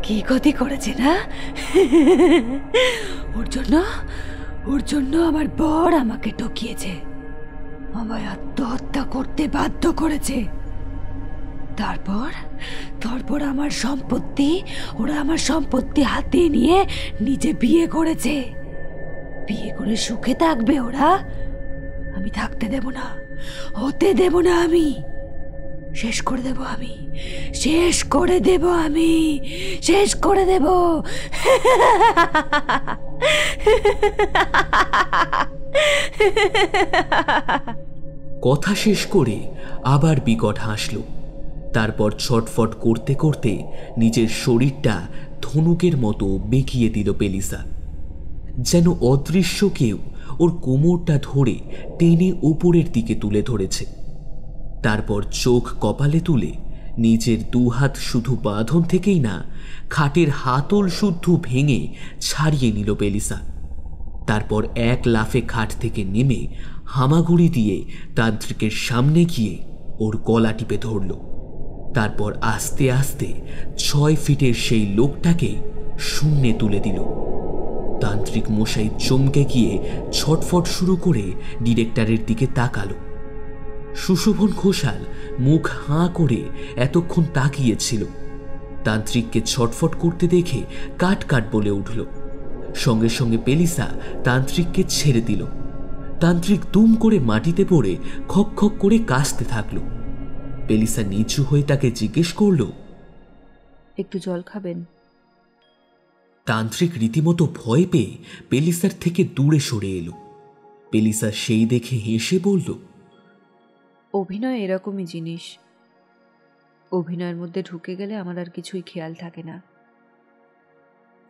কি ক্ষতি করেছে না? ওর জন্য আমার বর আমাকে ঠকিয়েছে, আমায় আত্মহত্যা করতে বাধ্য করেছে। তারপর আমার সম্পত্তি হাতে নিয়ে নিজে বিয়ে করেছে। বিয়ে করে সুখে থাকবে ওরা, আমি থাকতে দেব না, হতে দেব না। আমি শেষ করে দেব, শেষ করে দেব। কথা শেষ করে আবার বিকট হাসল। তারপর ছটফট করতে করতে নিজের শরীরটা ধনুকের মতো বেঁকিয়ে দিল পেলিসা, যেন অদৃশ্য কেউ ওর কোমরটা ধরে টেনে উপরের দিকে তুলে ধরেছে। তারপর চোখ কপালে তুলে নিজের দুহাত শুধু বাঁধন থেকেই না, খাটের হাতল শুদ্ধ ভেঙে ছাড়িয়ে নিল পেলিসা। তারপর এক লাফে খাট থেকে নেমে হামাগুড়ি দিয়ে তান্ত্রিকের সামনে গিয়ে ওর গলা টিপে ধরল। তারপর আস্তে আস্তে 6 ফিটের সেই লোকটাকে শূন্যে তুলে দিল। তান্ত্রিক মশাই চমকে গিয়ে ছটফট শুরু করে ডিরেক্টরের দিকে তাকালো। সুশোভন ঘোষাল মুখ হাঁ করে এতক্ষণ তাকিয়েছিল। তান্ত্রিককে ছটফট করতে দেখে কাট কাট বলে উঠল। সঙ্গে সঙ্গে পেলিসা তান্ত্রিককে ছেড়ে দিল। তান্ত্রিক দুম করে মাটিতে পড়ে খক খক করে কাশতে থাকলো। পেলিসা নিচু হয়ে তাকে জিজ্ঞেস করল, একটু জল খাবেন? তান্ত্রিক রীতিমতো ভয় পেয়ে পেলিসার থেকে দূরে সরে এলো। পেলিসা সেই দেখে হেসে বলল, অভিনয় এরকমই জিনিস, অভিনয়ের মধ্যে ঢুকে গেলে আমার আর কিছুই খেয়াল থাকে না।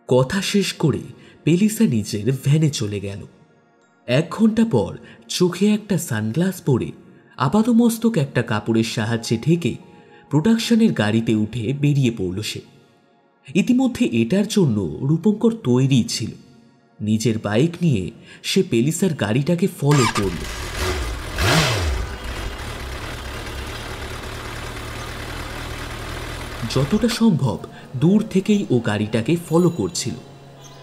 কথা শেষ করে পেলিসা নিজের ভ্যানে চলে গেল। 1 ঘন্টা পর চোখে একটা সানগ্লাস পরে আপাতমস্তক একটা কাপড়ের সাহায্যে ঢেকে প্রোডাকশনের গাড়িতে উঠে বেরিয়ে পড়ল সে। ইতিমধ্যে এটার জন্য রূপঙ্কর তৈরি ছিল। নিজের বাইক নিয়ে সে পেলিসার গাড়িটাকে ফলো করল। যতটা সম্ভব দূর থেকেই ও গাড়িটাকে ফলো করছিল,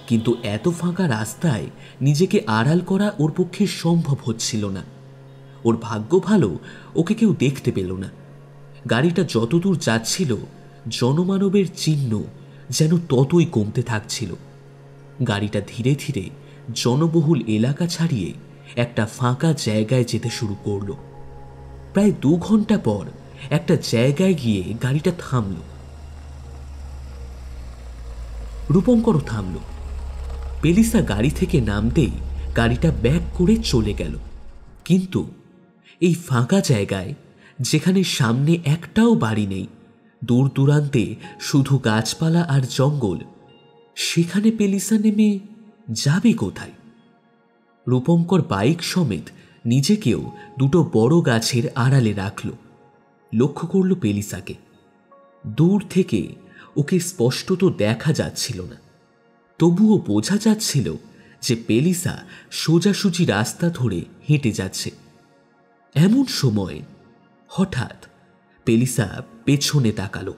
কিন্তু এত ফাঁকা রাস্তায় নিজেকে আড়াল করা ওর পক্ষে সম্ভব হচ্ছিল না। ওর ভাগ্য ভালো ওকে কেউ দেখতে পেল না। গাড়িটা যতদূর যাচ্ছিল জনমানবের চিহ্ন যেন ততই কমতে থাকছিল। গাড়িটা ধীরে ধীরে জনবহুল এলাকা ছাড়িয়ে একটা ফাঁকা জায়গায় যেতে শুরু করলো। প্রায় 2 ঘন্টা পর একটা জায়গায় গিয়ে গাড়িটা থামল। রূপঙ্করও থামল। পেলিসা গাড়ি থেকে নামতেই গাড়িটা ব্যাক করে চলে গেল। কিন্তু এই ফাঁকা জায়গায়, যেখানে সামনে একটাও বাড়ি নেই, দূর দূরান্তে শুধু গাছপালা আর জঙ্গল, সেখানে পেলিসা নেমে যাবে কোথায়? রূপঙ্কর বাইক সমেত নিজেকেও 2 বড় গাছের আড়ালে রাখল। লক্ষ্য করল পেলিসাকে। দূর থেকে ওকে স্পষ্টত দেখা যাচ্ছিল না, তবুও বোঝা যাচ্ছিল যে পেলিসা সোজাসুজি রাস্তা ধরে হেঁটে যাচ্ছে। এমন সময় হঠাৎ পেলিসা পেছনে তাকালো।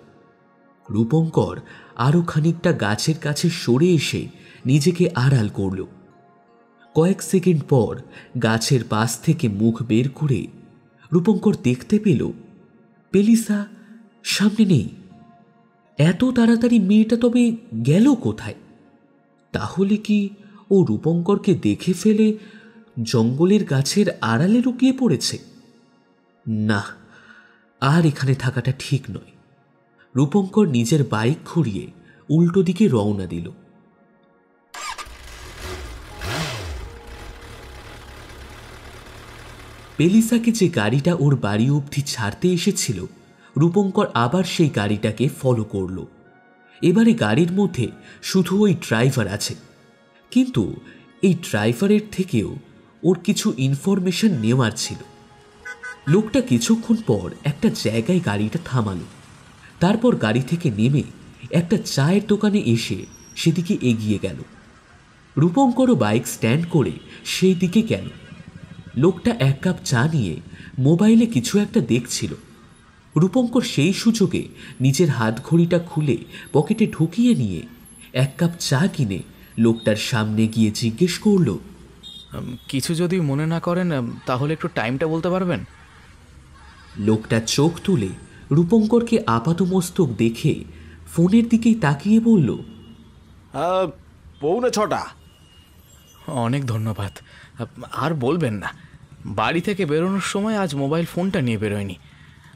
রূপঙ্কর আরো খানিকটা গাছের কাছে সরে এসে নিজেকে আড়াল করল। কয়েক সেকেন্ড পর গাছের পাশ থেকে মুখ বের করে রূপঙ্কর দেখতে পেল পেলিসা সামনে নেই। এত তাড়াতাড়ি মেয়েটা তবে গেল কোথায়? তাহলে কি ও রূপঙ্করকে দেখে ফেলে জঙ্গলের গাছের আড়ালে লুকিয়ে পড়েছে? না, আর এখানে থাকাটা ঠিক নয়। রূপঙ্কর নিজের বাইক ঘুরিয়ে উল্টো দিকে রওনা দিল। পেলিসাকে যে গাড়িটা ওর বাড়ি অবধি ছাড়তে এসেছিল, রূপঙ্কর আবার সেই গাড়িটাকে ফলো করল। এবারে গাড়ির মধ্যে শুধু ওই ড্রাইভার আছে, কিন্তু এই ড্রাইভারের থেকেও ওর কিছু ইনফরমেশন নেওয়ার ছিল। লোকটা কিছুক্ষণ পর একটা জায়গায় গাড়িটা থামালো। তারপর গাড়ি থেকে নেমে একটা চায়ের দোকানে এসে সেদিকে এগিয়ে গেল। রূপঙ্করও বাইক স্ট্যান্ড করে সেই দিকে গেল। লোকটা 1 কাপ চা নিয়ে মোবাইলে কিছু একটা দেখছিল। রূপঙ্কর সেই সুযোগে নিজের হাত ঘড়িটা খুলে পকেটে ঢুকিয়ে নিয়ে 1 কাপ চা কিনে লোকটার সামনে গিয়ে জিজ্ঞেস করল, কিছু যদি মনে না করেন তাহলে একটু টাইমটা বলতে পারবেন? লোকটা চোখ তুলে রূপঙ্করকে আপাতমস্তক দেখে ফোনের দিকেই তাকিয়ে বলল, 6:45। অনেক ধন্যবাদ। আর বলবেন না, বাড়ি থেকে বেরোনোর সময় আজ মোবাইল ফোনটা নিয়ে বেরোয়নি,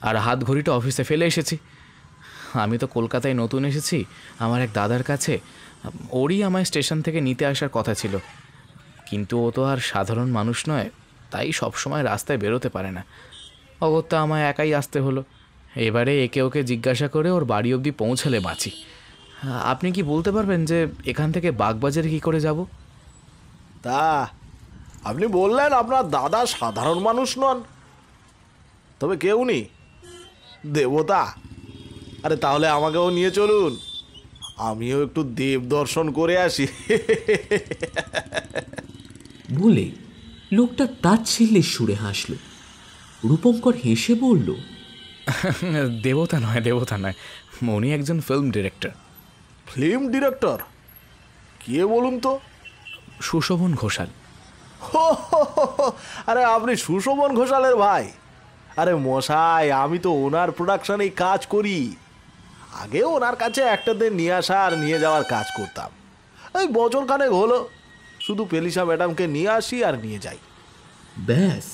আর হাত ঘড়িটা অফিসে ফেলে এসেছি। আমি তো কলকাতায় নতুন এসেছি আমার এক দাদার কাছে, ওরই আমায় স্টেশন থেকে নিতে আসার কথা ছিল, কিন্তু ও তো আর সাধারণ মানুষ নয়, তাই সবসময় রাস্তায় বেরোতে পারে না। অগত্যা আমায় একাই আসতে হলো। এবারে একে ওকে জিজ্ঞাসা করে ওর বাড়ি অবধি পৌঁছালে বাঁচি। আপনি কি বলতে পারবেন যে এখান থেকে বাগবাজারে কী করে যাব? তা আপনি বললেন আপনার দাদা সাধারণ মানুষ নন, তবে কেউ নেই দেবতা। আরে তাহলে আমাকেও নিয়ে চলুন, আমিও একটু দেব দর্শন করে আসি। বলে লোকটা তাচ্ছিল্যের সুরে হাসল। রূপঙ্কর হেসে বলল, দেবতা নয়, উনি একজন ফিল্ম ডিরেক্টর। Film director? কে বলুন তো? সুশোভন ঘোষাল। আরে আপনি সুশোভন ঘোষালের ভাই? আরে মশাই, আমি তো ওনার প্রোডাকশনেই কাজ করি। আগে ওনার কাছে একটাদের নিয়ে আসা আর নিয়ে যাওয়ার কাজ করতাম। এই বছরখানেক হলো শুধু পেলিসা ম্যাডামকে নিয়ে আসি আর নিয়ে যাই। ব্যাস,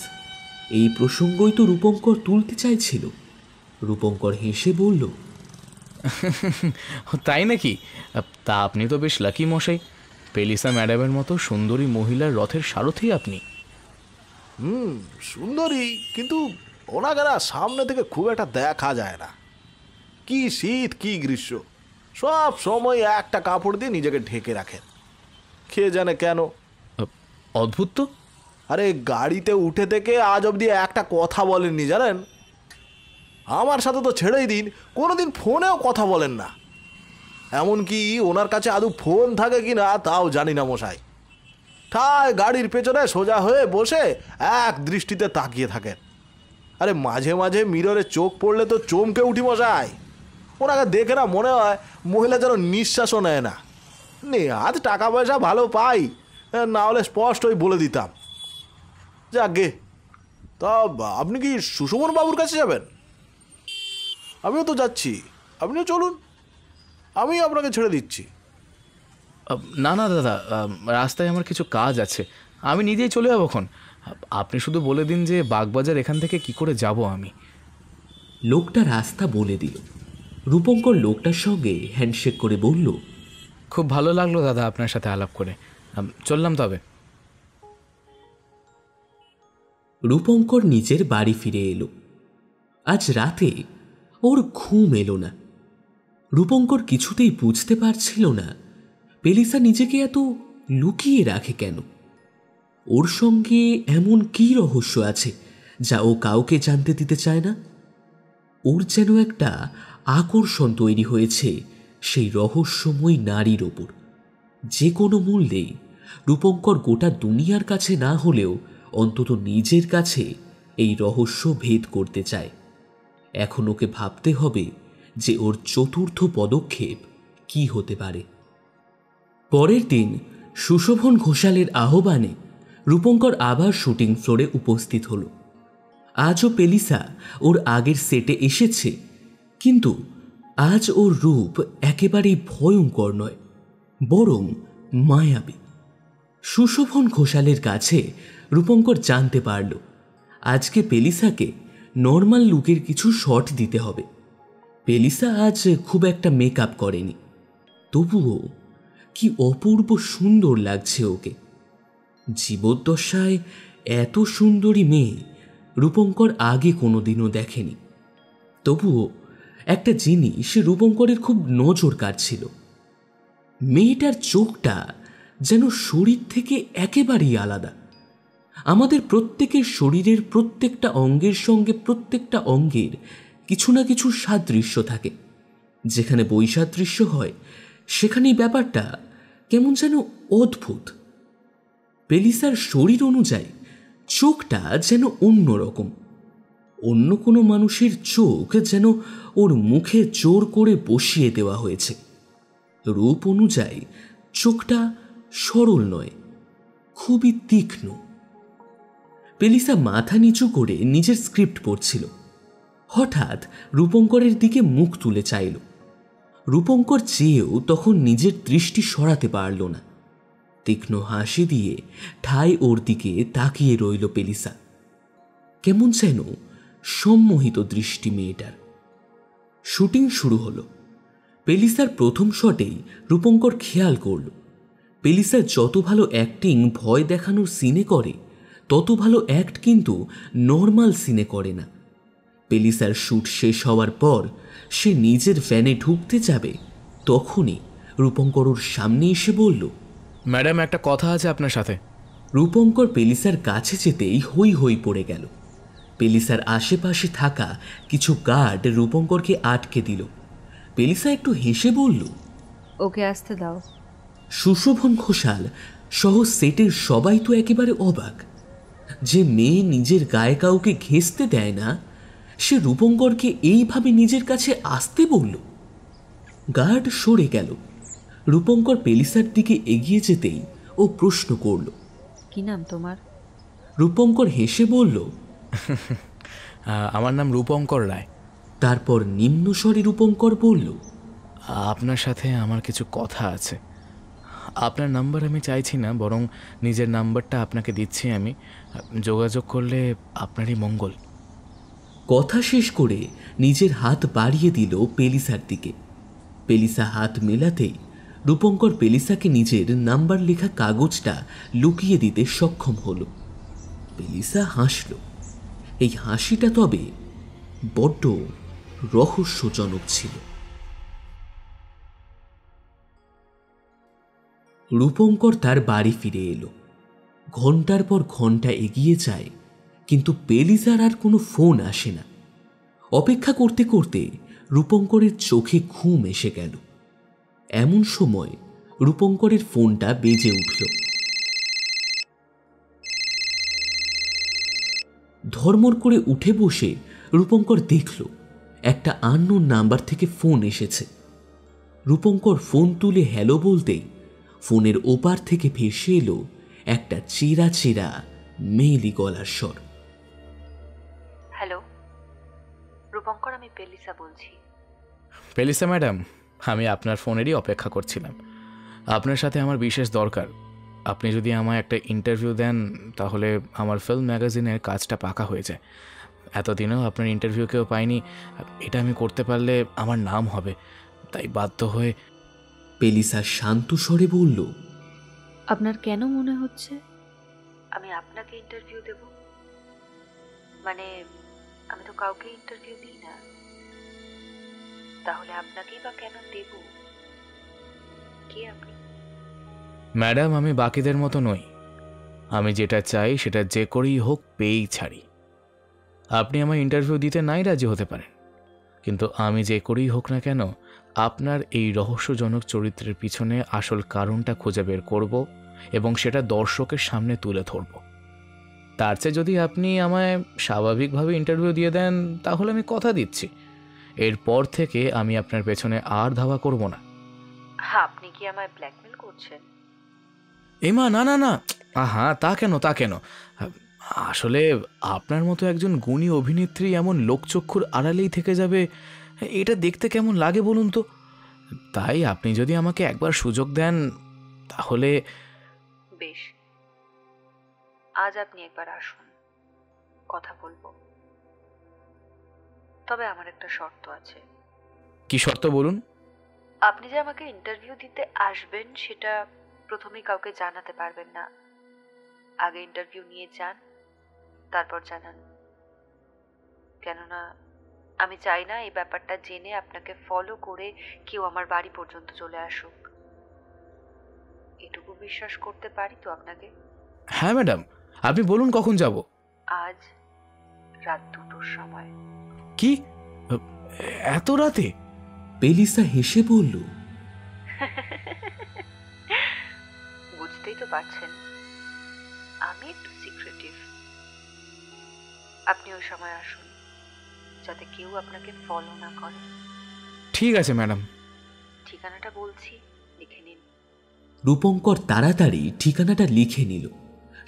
এই প্রসঙ্গই তো রূপঙ্কর তুলতে চাইছিল। রূপঙ্কর হেসে বলল, তাই নাকি? তা আপনি তো বেশ লাকি মশাই, পেলিসা ম্যাডামের মতো সুন্দরী মহিলার রথের সারথি আপনি। সুন্দরী, কিন্তু ওনাকে না সামনে থেকে খুব একটা দেখা যায় না। কি শীত কি গ্রীষ্ম, সব সময় একটা কাপড় দিয়ে নিজেকে ঢেকে রাখেন। কে জানে কেন? অদ্ভুত তো। আরে গাড়িতে উঠে থেকে আজ অবধি একটা কথা বলেননি জানেন? আমার সাথে তো ছেড়েই দিন, কোনোদিন ফোনেও কথা বলেন না। এমনকি ওনার কাছে আদৌ ফোন থাকে কি না তাও জানি না মশাই। ঠায় গাড়ির পেছনে সোজা হয়ে বসে এক দৃষ্টিতে তাকিয়ে থাকেন। আরে মাঝে মাঝে মিররে চোখ পড়লে তো চমকে উঠি মশাই। ওনাকে দেখে না মনে হয় মহিলা যেন নিঃশ্বাসও নেয় না। আজ টাকা পয়সা ভালো পাই, না হলে স্পষ্টই বলে দিতাম। যাকে, তা আপনি কি সুশোভন বাবুর কাছে যাবেন? আমিও তো যাচ্ছি, আপনিও চলুন, আমি আপনাকে ছেড়ে দিচ্ছি। না দাদা, রাস্তায় আমার কিছু কাজ আছে, আমি নিজেই চলে যাবো। আপনি শুধু বলে দিন যে বাগবাজার এখান থেকে কি করে যাব আমি। লোকটা রাস্তা বলে দিল। রূপঙ্কর লোকটার সঙ্গে হ্যান্ডশেক করে বলল, খুব ভালো লাগলো দাদা আপনার সাথে আলাপ করে, চললাম তবে। রূপঙ্কর নিজের বাড়ি ফিরে এলো। আজ রাতে ওর ঘুম এলো না। রূপঙ্কর কিছুতেই বুঝতে পারছিল না পেলিসা নিজেকে এত লুকিয়ে রাখে কেন। ওর সঙ্গে এমন কী রহস্য আছে যা ও কাউকে জানতে দিতে চায় না? ওর যেন একটা আকর্ষণ তৈরি হয়েছে সেই রহস্যময় নারীর ওপর। যে কোনো মূল্যেই রূপঙ্কর গোটা দুনিয়ার কাছে না হলেও অন্তত নিজের কাছে এই রহস্য ভেদ করতে চায়। এখন ওকে ভাবতে হবে যে ওর চতুর্থ পদক্ষেপ কি হতে পারে। পরের দিন সুশোভন ঘোষালের আহ্বানে রূপঙ্কর আবার শুটিং ফ্লোরে উপস্থিত হল। আজও পেলিসা ওর আগের সেটে এসেছে, কিন্তু আজ ওর রূপ একেবারেই ভয়ঙ্কর নয়, বরং মায়াবী। সুশোভন ঘোষালের কাছে রূপঙ্কর জানতে পারল আজকে পেলিসাকে নর্মাল লুকের কিছু শট দিতে হবে। পেলিসা আজ খুব একটা মেকআপ করেনি, তবুও কি অপূর্ব সুন্দর লাগছে ওকে। জীবদ্দশায় এত সুন্দরী মেয়ে রূপঙ্কর আগে কোনোদিনও দেখেনি। তবুও একটা জিনিস রূপঙ্করের খুব নজর কাড়ছিল। মেয়েটার চোখটা যেন শরীর থেকে একেবারেই আলাদা। আমাদের প্রত্যেকের শরীরের প্রত্যেকটা অঙ্গের সঙ্গে প্রত্যেকটা অঙ্গের কিছু না কিছু সাদৃশ্য থাকে। যেখানে বৈসাদৃশ্য হয় সেখানেই ব্যাপারটা কেমন যেন অদ্ভুত। পেলিসার শরীর অনুযায়ী চোখটা যেন অন্যরকম। অন্য কোনো মানুষের চোখ যেন ওর মুখে জোর করে বসিয়ে দেওয়া হয়েছে। রূপ অনুযায়ী চোখটা সরল নয়, খুবই তীক্ষ্ণ। পেলিসা মাথা নিচু করে নিজের স্ক্রিপ্ট পড়ছিল। হঠাৎ রূপঙ্করের দিকে মুখ তুলে চাইল। রূপঙ্কর চেয়েও তখন নিজের দৃষ্টি সরাতে পারল না। তীক্ষ্ণ হাসি দিয়ে ঠায় ওর দিকে তাকিয়ে রইল পেলিসা। কেমন যেন সম্মোহিত দৃষ্টি মেয়েটার। শুটিং শুরু হলো। পেলিসার প্রথম শটেই রূপঙ্কর খেয়াল করল পেলিসার যত ভালো অ্যাক্টিং ভয় দেখানোর সিনে করে, তত ভালো অ্যাক্ট কিন্তু নর্মাল সিনে করে না। পেলিসার শ্যুট শেষ হওয়ার পর সে নিজের ভ্যানে ঢুকতে যাবে, তখনই রূপঙ্কর ওর সামনে এসে বলল, ম্যাডাম একটা কথা আছে আপনার সাথে। রূপঙ্কর পেলিসার কাছে যেতেই হই হই পড়ে গেল। পেলিসার আশেপাশে থাকা কিছু গার্ড রূপঙ্করকে আটকে দিল। পেলিসা একটু হেসে বলল, ওকে আসতে দাও। সুশোভন ঘোষাল সহ সেটের সবাই তো একেবারে অবাক। যে মেয়ে নিজের গায়ে কাউকে ঘেঁষতে দেয় না, সে রূপঙ্করকে এইভাবে নিজের কাছে আসতে বলল। গার্ড সরে গেল। রূপঙ্কর পেলিসার দিকে এগিয়ে যেতেই ও প্রশ্ন করল, কি নাম তোমার? রূপঙ্কর হেসে বলল, আমার নাম রূপঙ্কর রায়। তারপর নিম্নস্বরে রূপঙ্কর বলল, আপনার সাথে আমার কিছু কথা আছে। আপনার নাম্বার আমি চাইছি না, বরং নিজের নাম্বারটা আপনাকে দিচ্ছি আমি। যোগাযোগ করলে আপনারই মঙ্গল। কথা শেষ করে নিজের হাত বাড়িয়ে দিল পেলিসার দিকে। পেলিসা হাত মেলাতেই রূপঙ্কর পেলিসাকে নিজের নাম্বার লেখা কাগজটা লুকিয়ে দিতে সক্ষম হল। পেলিসা হাসল। এই হাসিটা তবে বড্ড রহস্যজনক ছিল। রূপঙ্কর তার বাড়ি ফিরে এলো। ঘন্টার পর ঘন্টা এগিয়ে যায়, কিন্তু পেলিসার আর কোনো ফোন আসে না। অপেক্ষা করতে করতে রূপঙ্করের চোখে ঘুম এসে গেল। এমন সময় রূপঙ্করের ফোনটা বেজে উঠল। ধর্মর করে উঠে বসে রূপঙ্কর দেখল একটা আননোন নাম্বার থেকে ফোন এসেছে। রূপঙ্কর ফোন তুলে হ্যালো বলতেই ফোনের ওপার থেকে ভেসে এলো একটা চেরা চেরা মেয়েলি গলার স্বর। হ্যালো রূপঙ্কর, আমি পেলিসা বলছি। পেলিসা ম্যাডাম, আমি আপনার ফোনেরই অপেক্ষা করছিলাম। আপনার সাথে আমার বিশেষ দরকার। আপনি যদি আমায় একটা ইন্টারভিউ দেন তাহলে আমার ফিল্ম ম্যাগাজিনের কাজটা পাকা হয়ে যায়। এতদিনেও আপনার ইন্টারভিউ কেউ পাইনি, এটা আমি করতে পারলে আমার নাম হবে, তাই বাধ্য হয়ে। পেলিসা শান্ত স্বরে বলল, আপনার কেন মনে হচ্ছে আমি আপনাকে ইন্টারভিউ দেব? মানে আমি তো কাউকে ইন্টারভিউ দিই না, তাহলে আপনাকেই বা কেন দেব? কে আপনি? ম্যাডাম, আমি বাকিদের মতো নই। আমি যেটা চাই সেটা যে করেই হোক পেয়েই ছাড়ি। আপনি আমার ইন্টারভিউ দিতে নাই রাজি হতে পারেন, কিন্তু আমি যে করেই হোক না কেন আপনার এই রহস্যজনক চরিত্রের পিছনে আসল কারণটা খুঁজে বের করব এবং সেটা দর্শকের সামনে তুলে ধরব। তার চেয়ে যদি আপনি আমায় স্বাভাবিকভাবে ইন্টারভিউ দিয়ে দেন তাহলে আমি কথা দিচ্ছি এরপর থেকে আমি আপনার পেছনে আর ধাওয়া করব না। আপনি কি আমায় ব্ল্যাকমেল করছেন? এমা, না না না, হ্যাঁ, তা কেন? আসলে আপনার মতো একজন গুণী অভিনেত্রী এমন লোকচক্ষুর আড়ালেই থেকে যাবে, এটা দেখতে কেমন লাগে বলুন তো। তাই আপনি যদি আমাকে একবার সুযোগ দেন তাহলে। বেশ, আজ আপনি একবার আসুন, কথা বলবো। তবে আমার একটা শর্ত আছে। কি শর্ত বলুন? আপনি যে আমাকে ইন্টারভিউ দিতে আসবেন সেটা প্রথমেই কাউকে জানাতে পারবেন না। আগে ইন্টারভিউ নিয়ে যান, তারপর জানান। কেননা আমি চাই না এই ব্যাপারটা জেনে আপনাকে ফলো করে কেউ আমার বাড়ি পর্যন্ত চলে আসুক। এটুকু বিশ্বাস করতে পারি তো আপনাকে? হ্যাঁ ম্যাডাম, আপনি বলুন কখন যাব? আজ রাত 2টোর সময়। কি, এত রাতে? পেলিসা হেসে বলল, বুঝতেই তো পারছেন আমি একটু সিক্রেটিভ। আপনি ওই সময় আসুন, যাতে কেউ আপনাকে ফলো না করে। ঠিক আছে ম্যাডাম। ঠিকানাটা বলছি, লিখে নিন। রূপঙ্কর তাড়াতাড়ি ঠিকানাটা লিখে নিল,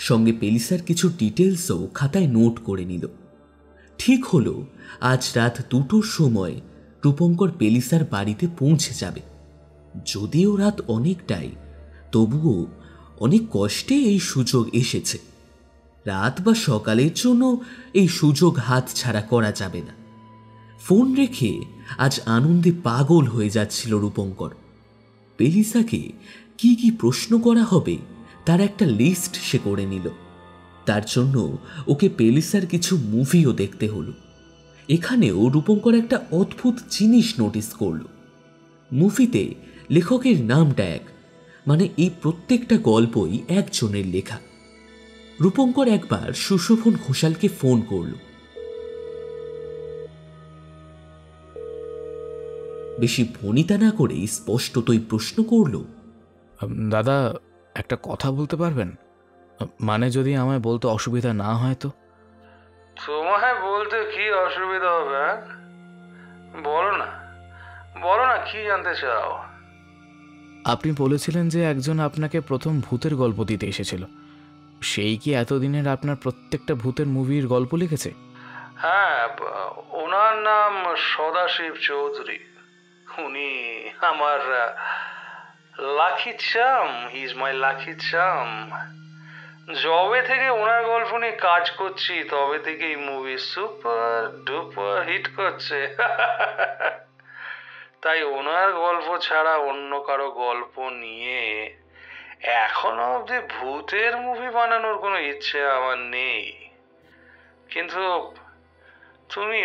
সঙ্গে পেলিসার কিছু ডিটেলসও খাতায় নোট করে নিল। ঠিক হলো আজ রাত 2টোর সময় রূপঙ্কর পেলিসার বাড়িতে পৌঁছে যাবে। যদিও রাত অনেকটাই, তবুও অনেক কষ্টে এই সুযোগ এসেছে। রাত বা সকালের জন্য এই সুযোগ হাতছাড়া করা যাবে না। ফোন রেখে আজ আনন্দে পাগল হয়ে যাচ্ছিল রূপঙ্কর। পেলিসাকে কি কি প্রশ্ন করা হবে তার একটা লিস্ট সে করে নিল। তার জন্য ওকে পেলিসার কিছু মুভিও দেখতে হলো। এখানেও রূপঙ্কর একটা অদ্ভুত জিনিস নোটিস করল। মুভিতে লেখকের নামটা এক, মানে এই প্রত্যেকটা গল্পই একজনের লেখা। রূপঙ্কর একবার সুশোভন ঘোষালকে ফোন করল। বেশি ভনিতা না করেই স্পষ্টতই প্রশ্ন করল, দাদা, একটা কথা বলতে পারবেন? মানে যদি আমায় বলতে অসুবিধা না হয় তো। তোমায় বলতে কি অসুবিধা হবে? বলো না কি জানতে চাও? আপনি বলেছিলেন যে একজন আপনাকে প্রথম ভূতের গল্প দিতে এসেছিল। সেই কি এতদিনের আপনার প্রত্যেকটা ভূতের মুভির গল্প লিখেছে? হ্যাঁ, ওনার নাম সদাশিব চৌধুরী। উনি আমার লাকি চাম। হি ইজ মাই লাকি চাম। যবে থেকে ওনার গল্প নিয়ে কাজ করছি তবে থেকে এই মুভি সুপার ডুপার হিট করছে। তাই ওনার গল্প ছাড়া অন্য কারো গল্প নিয়ে এখনো অবধি ভূতের মুভি বানানোর কোনো ইচ্ছে আমার নেই। কিন্তু তুমি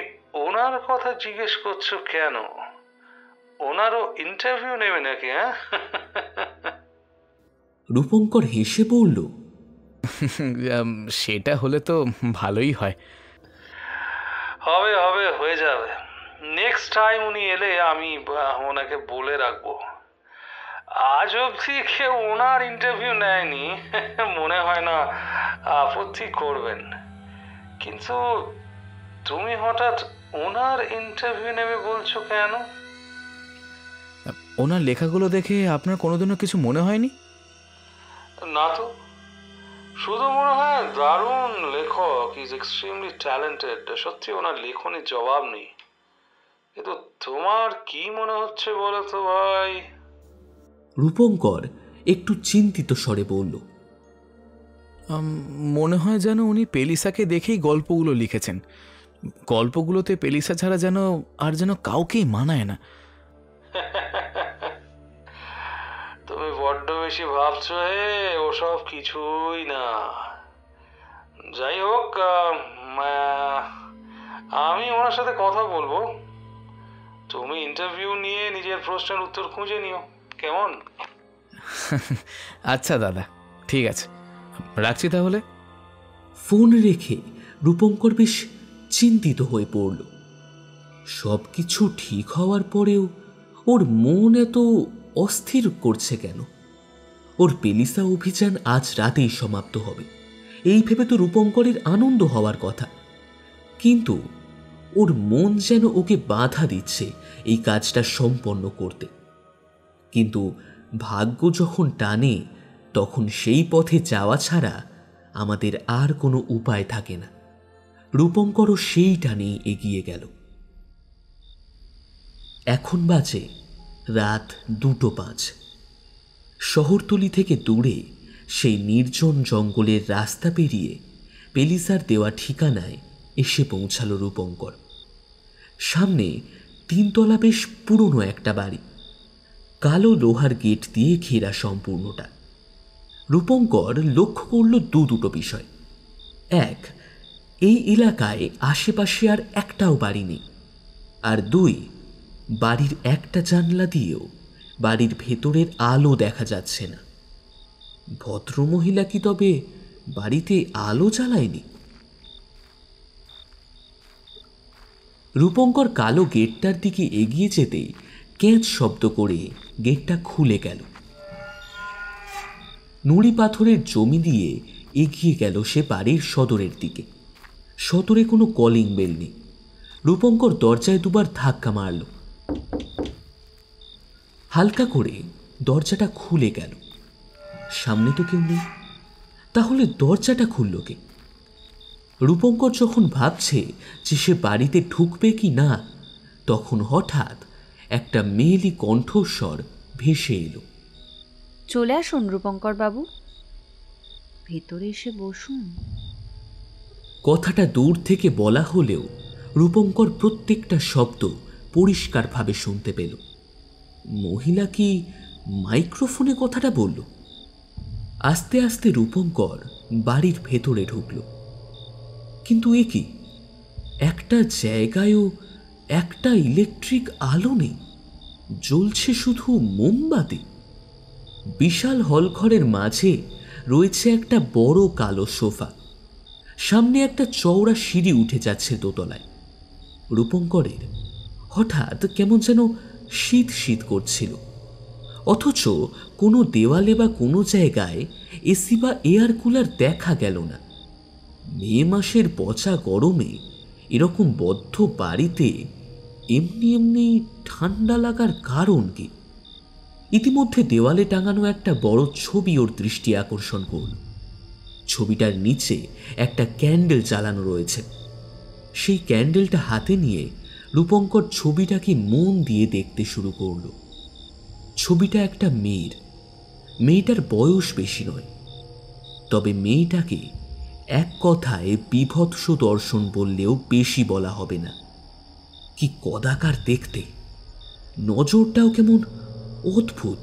ওনার কথা জিজ্ঞেস করছো কেন? ওনারও ইন্টারভিউ নেবে নাকি? হ্যাঁ, রূপঙ্কর হেসে বলল, সেটা হলে তো ভালোই হয়। হবে, হয়ে যাবে। নেক্সট টাইম উনি এলে আমি ওনাকে বলে রাখবো। আজ অবধি কেউ ওনার ইন্টারভিউ নেয়নি, মনে হয় না আপত্তি করবেন। কিন্তু তুমি হঠাৎ ওনার ইন্টারভিউ নেবে বলছো কেন? ওনার লেখাগুলো দেখে আপনার কোনোদিনও কিছু মনে হয়নি? না তো, শুধু মনে হয় দারুণ লেখক, ইজ এক্সট্রিমলি ট্যালেন্টেড। সত্যি ওনার লেখনের জবাব নেই। কিন্তু তোমার কি মনে হচ্ছে বলো তো ভাই? রূপঙ্কর একটু চিন্তিত স্বরে বলল, মনে হয় যেন উনি পেলিসাকে দেখেই গল্পগুলো লিখেছেন। গল্পগুলোতে পেলিসা ছাড়া যেন কাউকেই মানায় না। তুমি বড্ড বেশি ভাবছো হে, ওসব কিছুই না। যাই হোক, আমি ওনার সাথে কথা বলবো। তুমি ইন্টারভিউ নিয়ে নিজের প্রশ্নের উত্তর খুঁজে নিও, কেমন? আচ্ছা দাদা, ঠিক আছে, রাখছি তাহলে। ফোন রেখে রূপঙ্কর বেশ চিন্তিত হয়ে পড়ল। সব কিছু ঠিক হওয়ার পরেও ওর মন এত অস্থির করছে কেন? ওর পেলিসা অভিযান আজ রাতেই সমাপ্ত হবে, এই ভেবে তো রূপঙ্করের আনন্দ হওয়ার কথা। কিন্তু ওর মন যেন ওকে বাধা দিচ্ছে এই কাজটা সম্পন্ন করতে। কিন্তু ভাগ্য যখন টানে, তখন সেই পথে যাওয়া ছাড়া আমাদের আর কোনো উপায় থাকে না। রূপঙ্করও সেই টানেই এগিয়ে গেল। এখন বাজে রাত 2:05। শহরতলি থেকে দূরে সেই নির্জন জঙ্গলের রাস্তা পেরিয়ে পেলিসার দেওয়া ঠিকানায় এসে পৌঁছালো রূপঙ্কর। সামনে 3 তলা বেশ পুরনো একটা বাড়ি, কালো লোহার গেট দিয়ে ঘেরা সম্পূর্ণটা। রূপঙ্কর লক্ষ্য করল দুটো বিষয়। এক, এই এলাকায় আশেপাশে আর একটাও বাড়ি নেই। আর 2, বাড়ির একটা জানলা দিয়েও বাড়ির ভেতরের আলো দেখা যাচ্ছে না। ভদ্রমহিলা কি তবে বাড়িতে আলো জ্বালায়নি? রূপঙ্কর কালো গেটটার দিকে এগিয়ে যেতেই ক্যাঁচ শব্দ করে গেটটা খুলে গেল। নুড়ি পাথরের জমি দিয়ে এগিয়ে গেল সে বাড়ির সদরের দিকে। সদরে কোনো কলিং বেল নেই। রূপঙ্কর দরজায় 2বার ধাক্কা মারল। হালকা করে দরজাটা খুলে গেল। সামনে তো কেউ নেই, তাহলে দরজাটা খুলল কে? রূপঙ্কর যখন ভাবছে যে সে বাড়িতে ঢুকবে কি না, তখন হঠাৎ একটা মেয়েলি কণ্ঠস্বর ভেসে এলো। চলে আসুন রূপঙ্কর বাবু, ভেতরে এসে বসুন। কথাটা দূর থেকে বলা হলেও রূপঙ্কর প্রত্যেকটা শব্দ পরিষ্কারভাবে শুনতে পেল। মহিলা কি মাইক্রোফোনে কথাটা বলল? আস্তে আস্তে রূপঙ্কর বাড়ির ভেতরে ঢুকল। কিন্তু এ কি, একটা জায়গায়ও একটা ইলেকট্রিক আলো নেই, জ্বলছে শুধু মোমবাতি। বিশাল হলঘরের মাঝে রয়েছে একটা বড় কালো সোফা। সামনে একটা চওড়া সিঁড়ি উঠে যাচ্ছে দোতলায়। রূপঙ্করের হঠাৎ কেমন যেন শীত শীত করছিল, অথচ কোনো দেওয়ালে বা কোনো জায়গায় এসি বা এয়ার কুলার দেখা গেল না। মে মাসের পচা গরমে এরকম বদ্ধ বাড়িতে এমনি এমনি ঠান্ডা লাগার কারণ কি? ইতিমধ্যে দেওয়ালে টাঙানো একটা বড় ছবি ওর দৃষ্টি আকর্ষণ করল। ছবিটার নিচে একটা ক্যান্ডেল জ্বালানো রয়েছে। সেই ক্যান্ডেলটা হাতে নিয়ে রূপঙ্কর ছবিটাকে মন দিয়ে দেখতে শুরু করল। ছবিটা একটা মেয়ের। মেয়েটার বয়স বেশি নয়, তবে মেয়েটাকে এক কথায় বিভৎস দর্শন বললেও বেশি বলা হবে না। কি কদাকার দেখতে, নজরটাও কেমন অদ্ভুত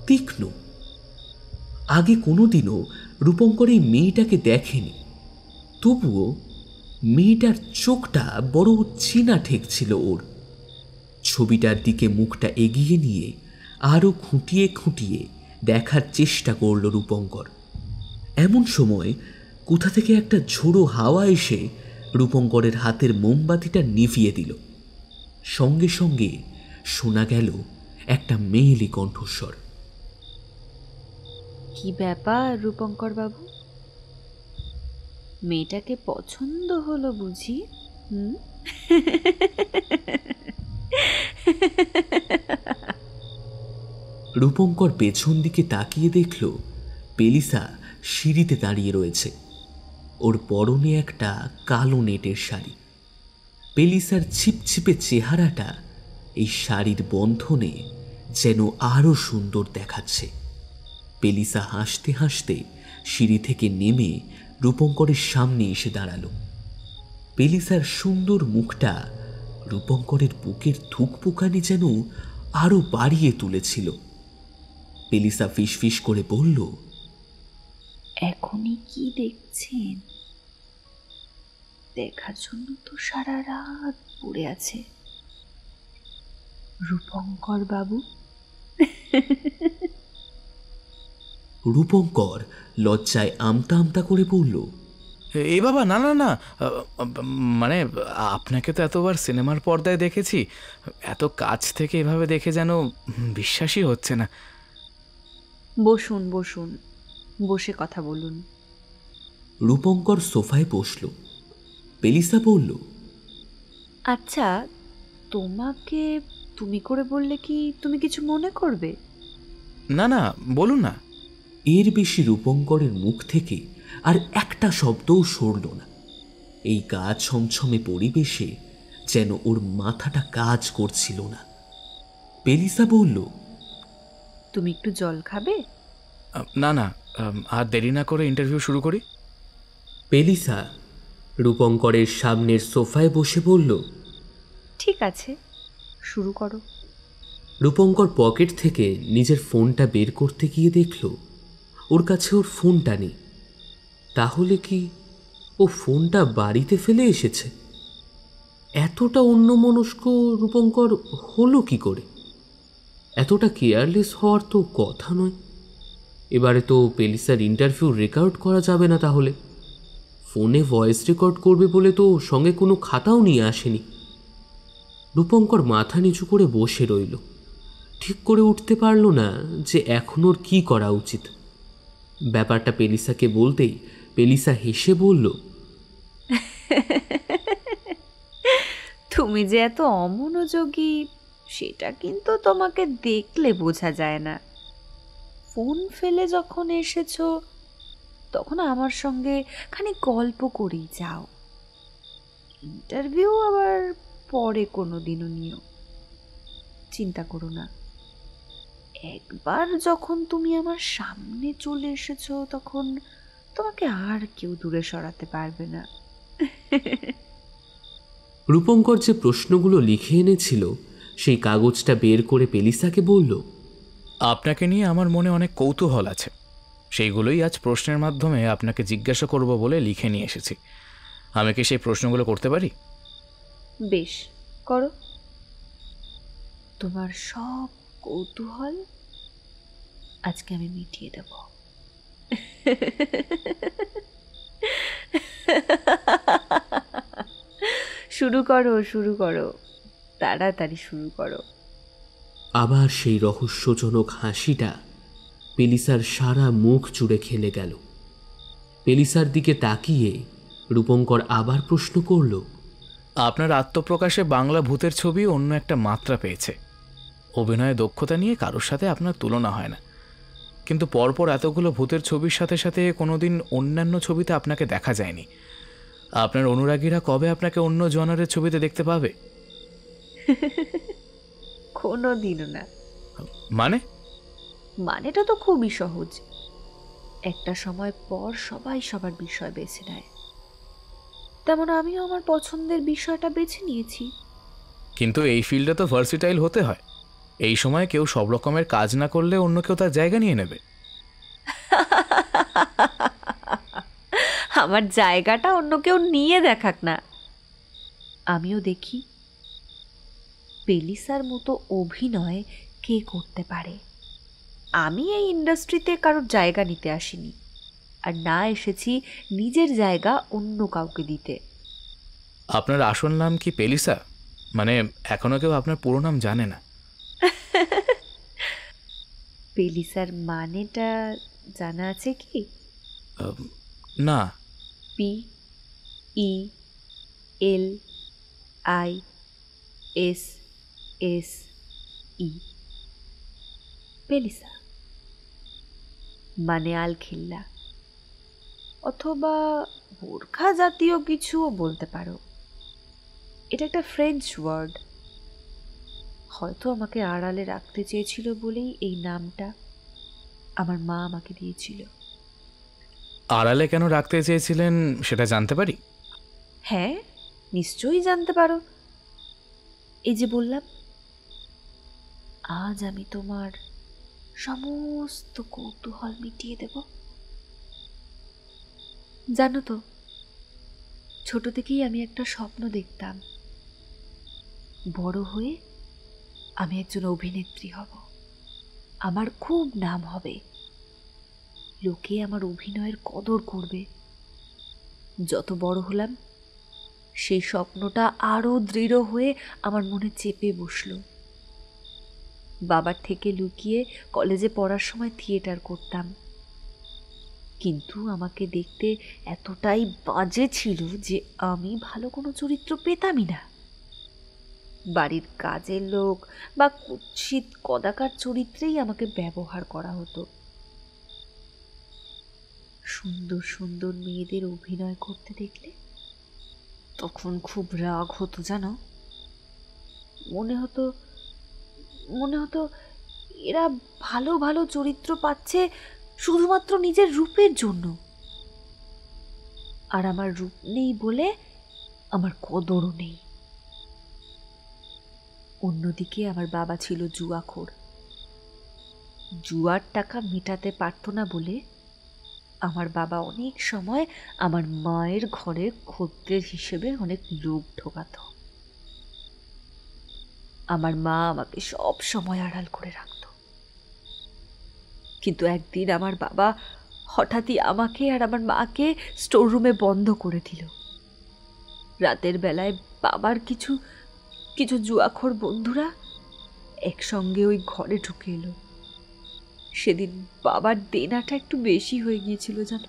তীক্ষ্ণ। আগে কোনোদিনও রূপঙ্কর এই মেয়েটাকে দেখেনি, তবুও মেয়েটার চোখটা বড় চেনা ঠেকছিল ওর। ছবিটার দিকে মুখটা এগিয়ে নিয়ে আরো খুঁটিয়ে খুঁটিয়ে দেখার চেষ্টা করল রূপঙ্কর। এমন সময় কোথা থেকে একটা ঝোড়ো হাওয়া এসে রূপঙ্করের হাতের মোমবাতিটা নিভিয়ে দিল। সঙ্গে সঙ্গে শোনা গেল একটা মেয়েলি কণ্ঠস্বর। কি ব্যাপার রূপঙ্কর বাবু, মেয়েটাকে পছন্দ হলো বুঝি? রূপঙ্কর পেছন দিকে তাকিয়ে দেখল পেলিসা সিঁড়িতে দাঁড়িয়ে রয়েছে। ওর পরনে একটা কালো নেটের শাড়ি। পেলিসার ছিপছিপে চেহারাটা এই শাড়ির বন্ধনে যেন আরো সুন্দর দেখাচ্ছে। পেলিসা হাসতে হাসতে সিঁড়ি থেকে নেমে রূপঙ্করের সামনে এসে দাঁড়ালো। পেলিসার সুন্দর মুখটা রূপঙ্করের বুকের থুকপুকানি যেন আরো বাড়িয়ে তুলেছিল। পেলিসা ফিসফিস করে বলল, এখনই কি দেখছেন? দেখার জন্য তো সারা রাত পড়ে আছে রূপঙ্কর বাবু। রূপঙ্কর লজ্জায় আমতা আমতা করে বলল, এ বাবা, না না না, মানে আপনাকে তো এতবার সিনেমার পর্দায় দেখেছি, এত কাছ থেকে এভাবে দেখে যেন বিশ্বাসই হচ্ছে না। বসুন বসুন, বসে কথা বলুন। রূপঙ্কর সোফায় বসল। পেলিসা বলল, আচ্ছা, তোমাকে তুমি করে বললে কি তুমি কিছু মনে করবে? না না, বলুন না। এর বেশি রূপঙ্করের মুখ থেকে আর একটা শব্দও সরল না। এই গা ছমছমে পরিবেশে যেন ওর মাথাটা কাজ করছিল না। পেলিসা বলল, তুমি একটু জল খাবে? না না, আর দেরি না করে ইন্টারভিউ শুরু করি। পেলিসা রূপঙ্করের সামনের সোফায় বসে বলল, ঠিক আছে, শুরু করো। রূপঙ্কর পকেট থেকে নিজের ফোনটা বের করতে গিয়ে দেখল ওর কাছে ওর ফোনটা নেই। তাহলে কি ও ফোনটা বাড়িতে ফেলে এসেছে? এতটা অন্যমনস্ক রূপঙ্কর হলো কি করে? এতটা কেয়ারলেস হওয়ার তো কথা নয়। এবারে তো পেলিসার ইন্টারভিউ রেকর্ড করা যাবে না। তাহলে ফোনে ভয়েস রেকর্ড করবে বলে তো সঙ্গে কোনো খাতাও নিয়ে আসেনি। রূপঙ্কর মাথা নিচু করে বসে রইল। ঠিক করে উঠতে পারল না যে এখন ওর কী করা উচিত। ব্যাপারটা পেলিসাকে বলতেই পেলিসা হেসে বলল, তুমি যে এত অমনোযোগী সেটা কিন্তু তোমাকে দেখলে বোঝা যায় না। ফোন ফেলে যখন এসেছো তখন আমার সঙ্গে খানিক গল্প করেই যাও। ইন্টারভিউ আবার পরে কোনো দিনও নিও, চিন্তা করো না। একবার যখন তুমি আমার সামনে চলে এসেছো তখন তোমাকে আর কেউ দূরে সরাতে পারবে না। রূপঙ্কর যে প্রশ্নগুলো লিখে এনেছিল সেই কাগজটা বের করে পেলিসাকে বলল, আপনাকে নিয়ে আমার মনে অনেক কৌতূহল আছে, সেইগুলোই আজ প্রশ্নের মাধ্যমে আপনাকে জিজ্ঞাসা করব বলে লিখে নিয়ে এসেছি। আমি কি সেই প্রশ্নগুলো করতে পারি? বেশ, করো। তোমার সব কৌতূহল আজকে আমি মিটিয়ে দেব। শুরু করো, শুরু করো, তাড়াতাড়ি শুরু করো। আবার সেই রহস্যজনক হাসিটা পেলিসার সারা মুখ জুড়ে খেলে গেল। পেলিসার দিকে তাকিয়ে রূপঙ্কর আবার প্রশ্ন করল, আপনার আত্মপ্রকাশে বাংলা ভূতের ছবি অন্য একটা মাত্রা পেয়েছে। অভিনয়ে দক্ষতা নিয়ে কারোর সাথে আপনার তুলনা হয় না, কিন্তু পরপর এতগুলো ভূতের ছবির সাথে সাথে কোনোদিন অন্যান্য ছবিতে আপনাকে দেখা যায়নি। আপনার অনুরাগীরা কবে আপনাকে অন্য জনারের ছবিতে দেখতে পাবে? কোনো দিনও না। মানেটা তো খুবই সহজ। একটা সময় পর সবাই সবার বিষয় বেছে নেয়, তেমন আমিও আমার পছন্দের বিষয়টা বেছে নিয়েছি। কিন্তু এই ফিল্ডে তো ভার্সিটাইল হতে হয়। এই সময় কেউ সব রকমের কাজ না করলে অন্য কেউ তার জায়গা নিয়ে নেবে। আমার জায়গাটা অন্য কেউ নিয়ে দেখাক না, আমিও দেখি পেলিসার মতো অভিনয় কে করতে পারে। আমি এই ইন্ডাস্ট্রিতে কারোর জায়গা নিতে আসিনি, আর না এসেছি নিজের জায়গা অন্য কাউকে দিতে। আপনার আসল নাম কি পেলিসা? মানে এখনো কেউ আপনার পুরো নাম জানে না? পেলিসার মানেটা জানা আছে কি? না। PELISSE, পেলিসা মানে আলখিল্লা, অথবা বোরখা জাতীয় কিছুও বলতে পারো। এটা একটা ফ্রেঞ্চ ওয়ার্ড। হয়তো আমাকে আড়ালে রাখতে চেয়েছিল বলেই এই নামটা আমার মা আমাকে দিয়েছিল। আড়ালে কেন রাখতে চেয়েছিলেন সেটা জানতে পারি? হ্যাঁ, নিশ্চয়ই জানতে পারো। এই যে বললাম, আজ আমি তোমার সমস্ত কৌতূহল মিটিয়ে দেব। জানো তো, ছোট থেকেই আমি একটা স্বপ্ন দেখতাম, বড় হয়ে আমি একজন অভিনেত্রী হব, আমার খুব নাম হবে, লোকে আমার অভিনয়ের কদর করবে। যত বড় হলাম, সেই স্বপ্নটা আরো দৃঢ় হয়ে আমার মনে চেপে বসলো। বাবার থেকে লুকিয়ে কলেজে পড়ার সময় থিয়েটার করতাম, কিন্তু আমাকে দেখতে এতটাই বাজে ছিল যে আমি ভালো কোনো চরিত্র পেতামই না। বাড়ির কাজের লোক বা কুৎসিত কদাকার চরিত্রেই আমাকে ব্যবহার করা হতো। সুন্দর সুন্দর মেয়েদের অভিনয় করতে দেখলে তখন খুব রাগ হতো জানো। মনে হতো এরা ভালো ভালো চরিত্র পাচ্ছে শুধুমাত্র নিজের রূপের জন্য, আর আমার রূপ নেই বলে আমার কদরও নেই। অন্যদিকে আমার বাবা ছিল জুয়াখোর। জুয়ার টাকা মেটাতে পারত না বলে আমার বাবা অনেক সময় আমার মায়ের ঘরে খদ্দের হিসেবে অনেক লোক ঢোকাত। আমার মা আমাকে সব সময় আড়াল করে রাখত, কিন্তু একদিন আমার বাবা হঠাৎই আমাকে আর আমার মাকে স্টোর রুমে বন্ধ করে দিল। রাতের বেলায় বাবার কিছু জুয়াখোর বন্ধুরা একসঙ্গে ওই ঘরে ঢুকে এলো। সেদিন বাবার দেনাটা একটু বেশি হয়ে গিয়েছিল জানো।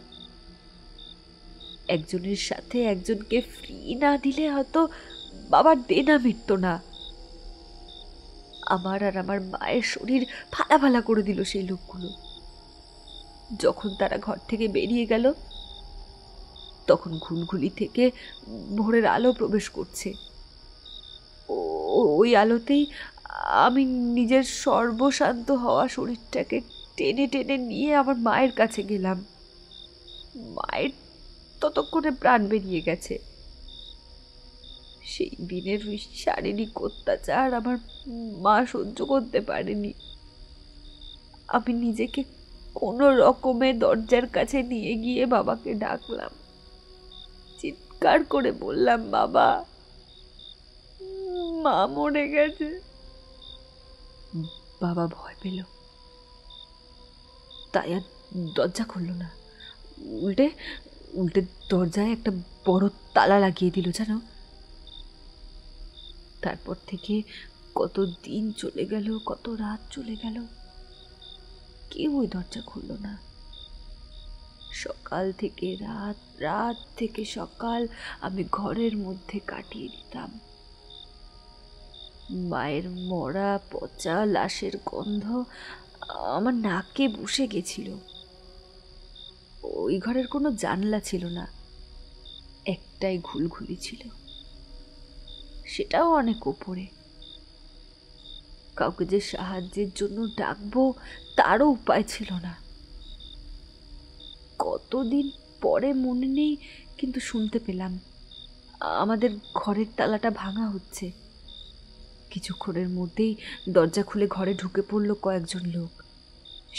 একজনের সাথে একজনকে ফ্রি না দিলে হয়তো বাবার দেনা মিটত না। আমার আর আমার মায়ের শরীর ফালা করে দিল সেই লোকগুলো। যখন তারা ঘর থেকে বেরিয়ে গেল, তখন ঘুলঘুলি থেকে ভোরের আলো প্রবেশ করছে। ওই আলোতেই আমি নিজের সর্বশান্ত হওয়া শরীরটাকে টেনে টেনে নিয়ে আমার মায়ের কাছে গেলাম। মায়ের ততক্ষণে প্রাণ বেরিয়ে গেছে। সেই দিনের শারীরিক অত্যাচার আমার মা সহ্য করতে পারেনি। আমি নিজেকে কোনো রকমে দরজার কাছে নিয়ে গিয়ে বাবাকে ডাকলাম, চিৎকার করে বললাম, বাবা, মা মরে গেছে। বাবা ভয় পেল, তাই আর দরজা খুলল না। উল্টে দরজায় একটা বড় তালা লাগিয়ে দিল জানো। তারপর থেকে কত দিন চলে গেল, কত রাত চলে গেল, কেউ ওই দরজা খুলল না। সকাল থেকে রাত, রাত থেকে সকাল আমি ঘরের মধ্যে কাটিয়ে দিতাম। মায়ের মরা পচা লাশের গন্ধ আমার নাকে বসে গেছিল। ওই ঘরের কোনো জানলা ছিল না, একটাই ঘুলঘুলি ছিল, সেটাও অনেক উপরে। কাউকে যে সাহায্যের জন্য ডাকবো তারও উপায় ছিল না। কতদিন পরে মনে নেই, কিন্তু শুনতে পেলাম আমাদের ঘরের তালাটা ভাঙা হচ্ছে। কিছুক্ষণের মধ্যেই দরজা খুলে ঘরে ঢুকে পড়ল কয়েকজন লোক,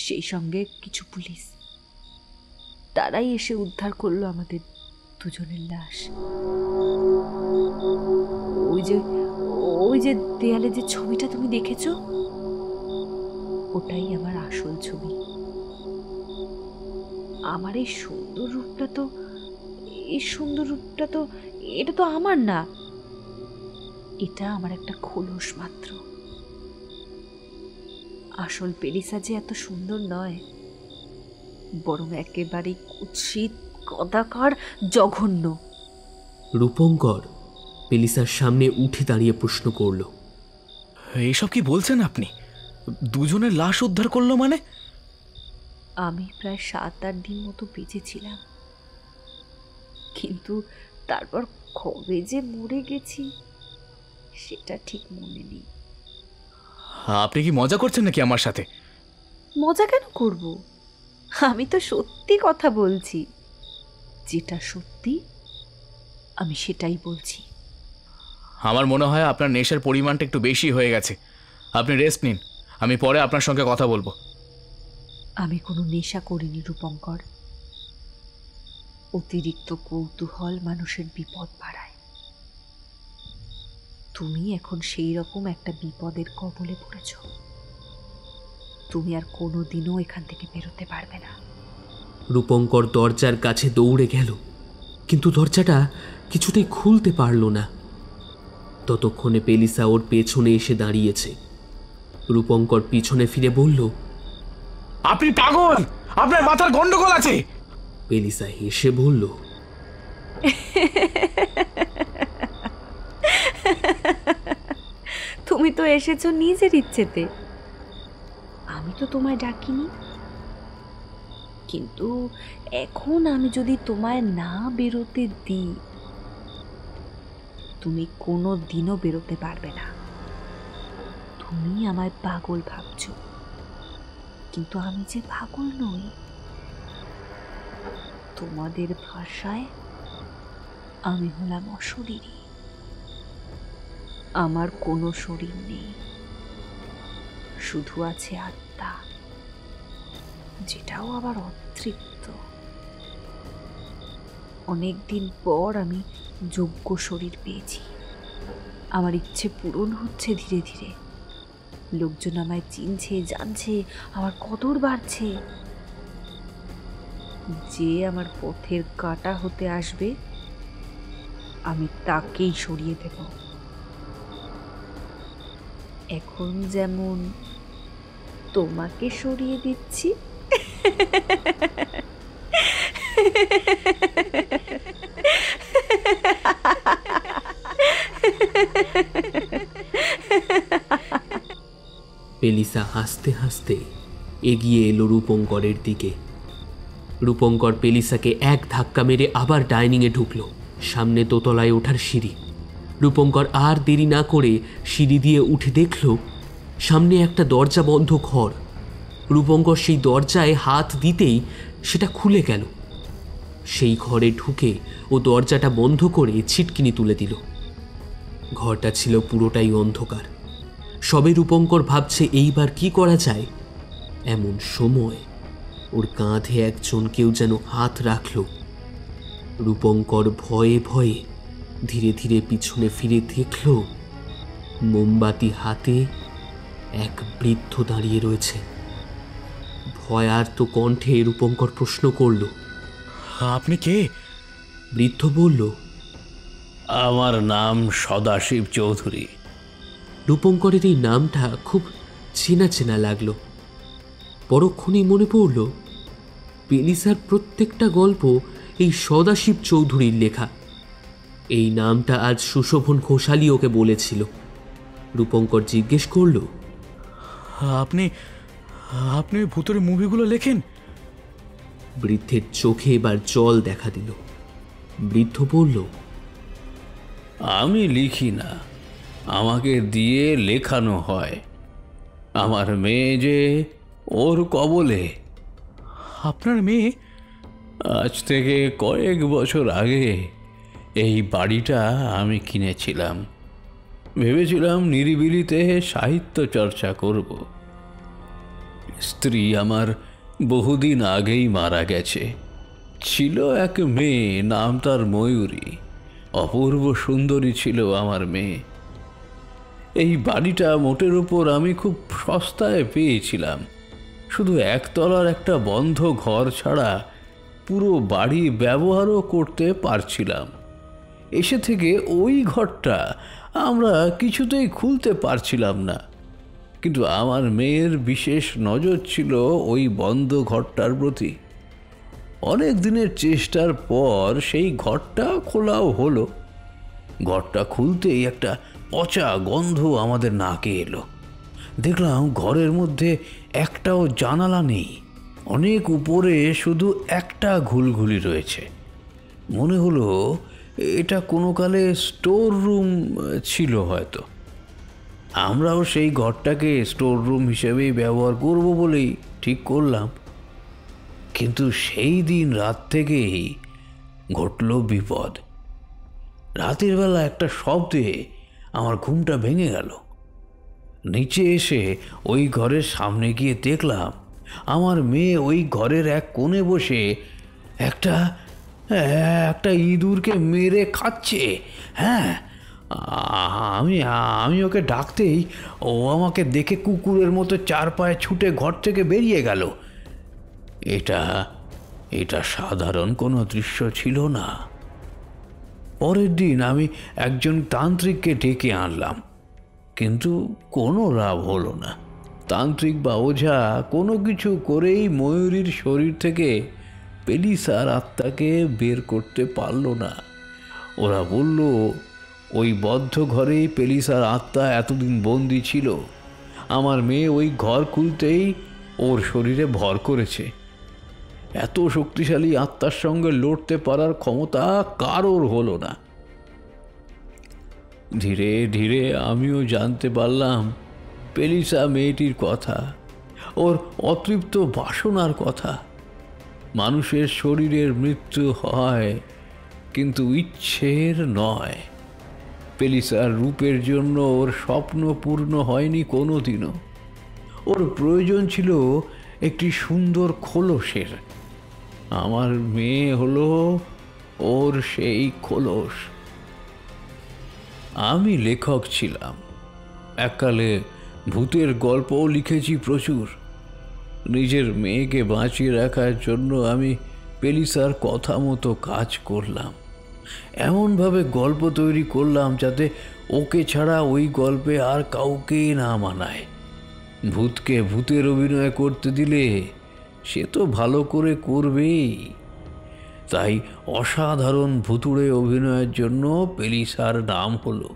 সেই সঙ্গে কিছু পুলিশ। তারাই এসে উদ্ধার করলো আমাদের দুজনের লাশ। ওই যে দেয়ালে যে ছবিটা তুমি দেখেছো, ওটাই আমার আসল ছবি। আমার এই সুন্দর রূপটা তো এটা তো আমার না, এটা আমার একটা খোলস মাত্র। আসল পেলিসা যে এত সুন্দর নয়, বরং একেবারে কুৎসিত, কদাকার, জঘন্য। রূপঙ্কর পেলিসার সামনে উঠে দাঁড়িয়ে প্রশ্ন করল, এইসব কি বলছেন আপনি? দুজনের লাশ উদ্ধার করলো মানে? আমি প্রায় 7-8 দিন মতো বেঁচেছিলাম, কিন্তু তারপর কবে যে মরে গেছি সেটা ঠিক মনে নেই। আপনি কি মজা করছেন নাকি আমার সাথে? মজা কেন করব? আমি তো সত্যি কথা বলছি। যেটা সত্যি আমি সেটাই বলছি। আমার মনে হয় আপনার নেশার পরিমাণটা একটু বেশি হয়ে গেছে। আপনি রেস্ট নিন, আমি পরে আপনার সঙ্গে কথা বলবো। আমি কোনো নেশা করিনি রূপঙ্কর। অতিরিক্ত কৌতূহল মানুষের বিপদ বাড়ায়। তুমি এখন সেই রকম একটা বিপদের কবলে পড়েছ। তুমি আর কোনোদিনও এখান থেকে বেরোতে পারবে না। রূপঙ্কর দরজার কাছে দৌড়ে গেল, কিন্তু দরজাটা কিছুতেই খুলতে পারল না। ততক্ষণে পেলিসা ওর পেছনে এসে দাঁড়িয়েছে। রূপঙ্কর পিছনে ফিরে বলল, আপনি পাগল, আপনার মাথার গন্ডগোল আছে। পেলিসা হেসে বলল, তুমি তো এসেছো নিজের ইচ্ছেতে, আমি তো তোমায় ডাকিনি। কিন্তু এখন আমি যদি তোমায় না বেরোতে দিই, তুমি কোনো দিনও বেরোতে পারবে না। তুমি আমায় পাগল ভাবছো, কিন্তু আমি যে পাগল নই। তোমাদের ভাষায় আমি হলাম অশরীরী। আমার কোনো শরীর নেই, শুধু আছে আত্মা, যেটাও আবার অতৃপ্ত। অনেকদিন পর আমি যোগ্য শরীর পেয়েছি। আমার ইচ্ছে পূরণ হচ্ছে ধীরে ধীরে। লোকজন আমায় চিনছে, জানছে, আমার কদর বাড়ছে। যে আমার পথের কাঁটা হতে আসবে, আমি তাকেই সরিয়ে দেব। এখন যেমন তোমাকে সরিয়ে দিচ্ছি। পেলিসা হাসতে হাসতে এগিয়ে এলো রূপঙ্করের দিকে। রূপঙ্কর পেলিসাকে এক ধাক্কা মেরে আবার ডাইনিংয়ে ঢুকলো। সামনে দোতলায় ওঠার সিঁড়ি। রূপঙ্কর আর দেরি না করে সিঁড়ি দিয়ে উঠে দেখল সামনে একটা দরজা বন্ধ ঘর। রূপঙ্কর সেই দরজায় হাত দিতেই সেটা খুলে গেল। সেই ঘরে ঢুকে ও দরজাটা বন্ধ করে ছিটকিনি তুলে দিল। ঘরটা ছিল পুরোটাই অন্ধকার। সবে রূপঙ্কর ভাবছে এইবার কি করা যায়, এমন সময় ওর কাঁধে একজন কেউ যেন হাত রাখল। রূপঙ্কর ভয়ে ভয়ে ধীরে ধীরে পিছনে ফিরে দেখল মোমবাতি হাতে এক বৃদ্ধ দাঁড়িয়ে রয়েছে। ভয়ার্ত কণ্ঠে রূপঙ্কর প্রশ্ন করল, আপনি কে? বৃদ্ধ বলল, আমার নাম সদাশিব চৌধুরী। রূপঙ্করের এই নামটা খুব চেনা চেনা লাগলো। পরক্ষণেই মনে পড়ল পেলিসার প্রত্যেকটা গল্প এই সদাশিব চৌধুরীর লেখা। এই নামটা আজ সুশোভন ঘোষালি ওকে বলেছিল। রূপঙ্কর জিজ্ঞেস করল, আপনি আপনি ভূতের মুভিগুলো লেখেন? বৃদ্ধের চোখে এবার জল দেখা দিল। বৃদ্ধ বলল, আমি লিখি না, আমাকে দিয়ে লেখানো হয়। আমার মেয়ে যে ওর কবলে। আপনার মেয়ে? আজ থেকে কয়েক বছর আগে এই বাড়িটা আমি কিনেছিলাম। ভেবেছিলাম নিরিবিলিতে সাহিত্য চর্চা করব। স্ত্রী আমার বহুদিন আগেই মারা গেছে। ছিল এক মেয়ে, নাম তার ময়ূরী। অপূর্ব সুন্দরী ছিল আমার মেয়ে। এই বাড়িটা মোটের উপর আমি খুব সস্তায় পেয়েছিলাম। শুধু একতলার একটা বন্ধ ঘর ছাড়া পুরো বাড়ি ব্যবহারও করতে পারছিলাম। এসে থেকে ওই ঘরটা আমরা কিছুতেই খুলতে পারছিলাম না। কিন্তু আমার মেয়ের বিশেষ নজর ছিল ওই বন্ধ ঘরটার প্রতি। অনেক দিনের চেষ্টার পর সেই ঘরটা খোলাও হলো। ঘরটা খুলতেই একটা পচা গন্ধ আমাদের নাকে এলো। দেখলাম ঘরের মধ্যে একটাও জানালা নেই। অনেক উপরে শুধু একটা ঘুলঘুলি রয়েছে। মনে হলো এটা কোনো কালে স্টোর রুম ছিল হয়তো। আমরাও সেই ঘরটাকে স্টোর রুম হিসেবেই ব্যবহার করব বলেই ঠিক করলাম। কিন্তু সেই দিন রাত থেকেই ঘটল বিপদ। রাতের বেলা একটা শব্দে আমার ঘুমটা ভেঙে গেল। নিচে এসে ওই ঘরের সামনে গিয়ে দেখলাম আমার মেয়ে ওই ঘরের এক কোণে বসে একটা একটা ইঁদুরকে মেরে খাচ্ছে। হ্যাঁ, আমি ওকে ডাকতেই ও আমাকে দেখে কুকুরের মতো চার পায়ে ছুটে ঘর থেকে বেরিয়ে গেল। এটা সাধারণ কোনো দৃশ্য ছিল না। পরের দিন আমি একজন তান্ত্রিককে ডেকে আনলাম, কিন্তু কোনো লাভ হলো না। তান্ত্রিক বা ওঝা কোনো কিছু করেই ময়ূরীর শরীর থেকে পেলিসার আত্মাকে বের করতে পারল না। ওরা বলল ওই বদ্ধ ঘরেই পেলিসার আত্মা এতদিন বন্দি ছিল। আমার মেয়ে ওই ঘর খুলতেই ওর শরীরে ভর করেছে। এত শক্তিশালী আত্মার সঙ্গে লড়তে পারার ক্ষমতা কারোর হলো না। ধীরে ধীরে আমিও জানতে পারলাম পেলিসা মেয়েটির কথা, ওর অতৃপ্ত বাসনার কথা। মানুষের শরীরের মৃত্যু হয়, কিন্তু ইচ্ছের নয়। পেলিসার রূপের জন্য ওর স্বপ্ন পূর্ণ হয়নি কোনোদিনও। ওর প্রয়োজন ছিল একটি সুন্দর খোলসের। আমার মেয়ে হলো ওর সেই খোলস। আমি লেখক ছিলাম, এককালে ভূতের গল্পও লিখেছি প্রচুর। নিজের মেয়েকে বাঁচিয়ে রাখার জন্য আমি পেলিসার কথা মতো কাজ করলাম। এমনভাবে গল্প তৈরি করলাম যাতে ওকে ছাড়া ওই গল্পে আর কাউকে না মানায়। ভূতকে ভূতের অভিনয় করতে দিলে সে তো ভালো করে করবেই। তাই অসাধারণ ভুতুড়ে অভিনয়ের জন্য পেলিসার নাম হলো।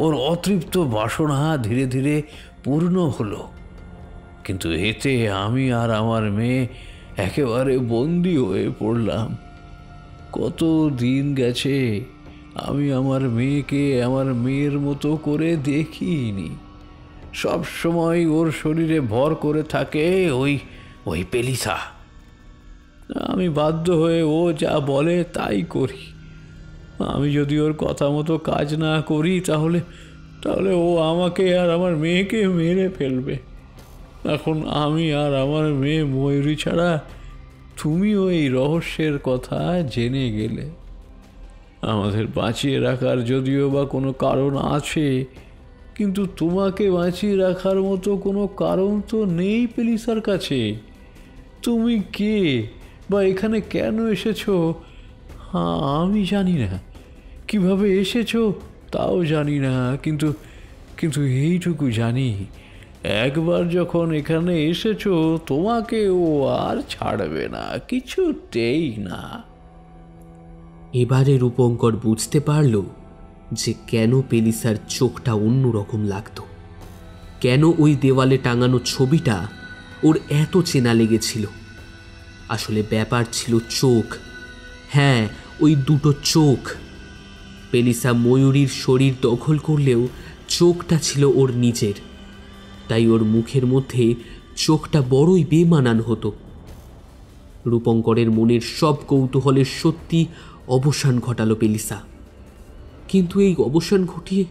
ওর অতৃপ্ত বাসনা ধীরে ধীরে পূর্ণ হলো, কিন্তু এতে আমি আর আমার মেয়ে একেবারে বন্দী হয়ে পড়লাম। কত দিন গেছে আমি আমার মেয়েকে আমার মেয়ের মতো করে দেখিনি। সব সময় ওর শরীরে ভর করে থাকে ওই পেলিসা। আমি বাধ্য হয়ে ও যা বলে তাই করি। আমি যদি ওর কথা মতো কাজ না করি তাহলে ও আমাকে আর আমার মেয়েকে মেরে ফেলবে। এখন আমি আর আমার মেয়ে ময়ূরী ছাড়া তুমিও এই রহস্যের কথা জেনে গেলে। আমাদের বাঁচিয়ে রাখার যদিও বা কোনো কারণ আছে, কিন্তু তোমাকে বাঁচিয়ে রাখার মতো কোনো কারণ তো নেই পেলিসার কাছে। তুমি কে বা এখানে কেন এসেছো আমি জানি না, কিভাবে এসেছো তাও জানি না, কিন্তু এইটুকু জানি একবার যখন এখানে এসেছো তোমাকে ও আর ছাড়বে না, কিছুতেই না। এবারে রূপঙ্কর বুঝতে পারল যে কেন পেলিসার চোখটা অন্যরকম লাগত, কেন ওই দেওয়ালে টাঙানো ছবিটা ওর এত চেনা লেগেছিল। আসলে ব্যাপার ছিল চোখ। হ্যাঁ, ওই দুটো চোখ। পেলিসা ময়ূরীর শরীর দখল করলেও চোখটা ছিল ওর নিজের, তাই ওর মুখের মধ্যে চোখটা বড়ই বেমানান হতো। রূপঙ্করের মনের সব কৌতূহলের সত্যি অবসান ঘটালো পেলিসা। কিন্তু এই অবসান ঘটিয়ে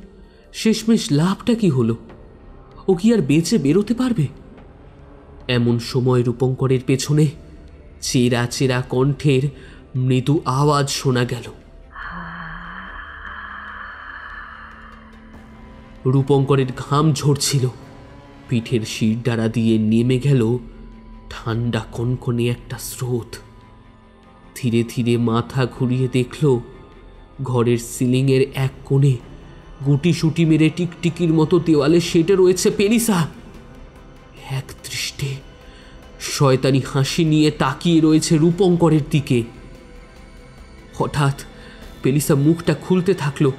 শেষমেশ লাভটা কি হলো? ও কি আর বেঁচে বেরোতে পারবে? এমন সময় রূপঙ্করের পেছনে চেরা চেরা কণ্ঠের মৃদু আওয়াজ শোনা গেল। রূপঙ্করের ঘাম ঝরছিল, পিঠের শিরদাঁড়া দিয়ে নেমে গেল ঠান্ডা কনকনে একটা স্রোত। ধীরে ধীরে মাথা ঘুরিয়ে দেখল ঘরের সিলিংয়ের এক কোণে গুটিসুটি মেরে টিকটিকির মতো দেওয়ালে সেটে রয়েছে পেলিসা। এক দৃষ্টে শয়তানি হাসি নিয়ে তাকিয়ে রয়েছে রূপঙ্করের দিকে। হঠাৎ পেলিসা মুখটা খুলতে থাকলো,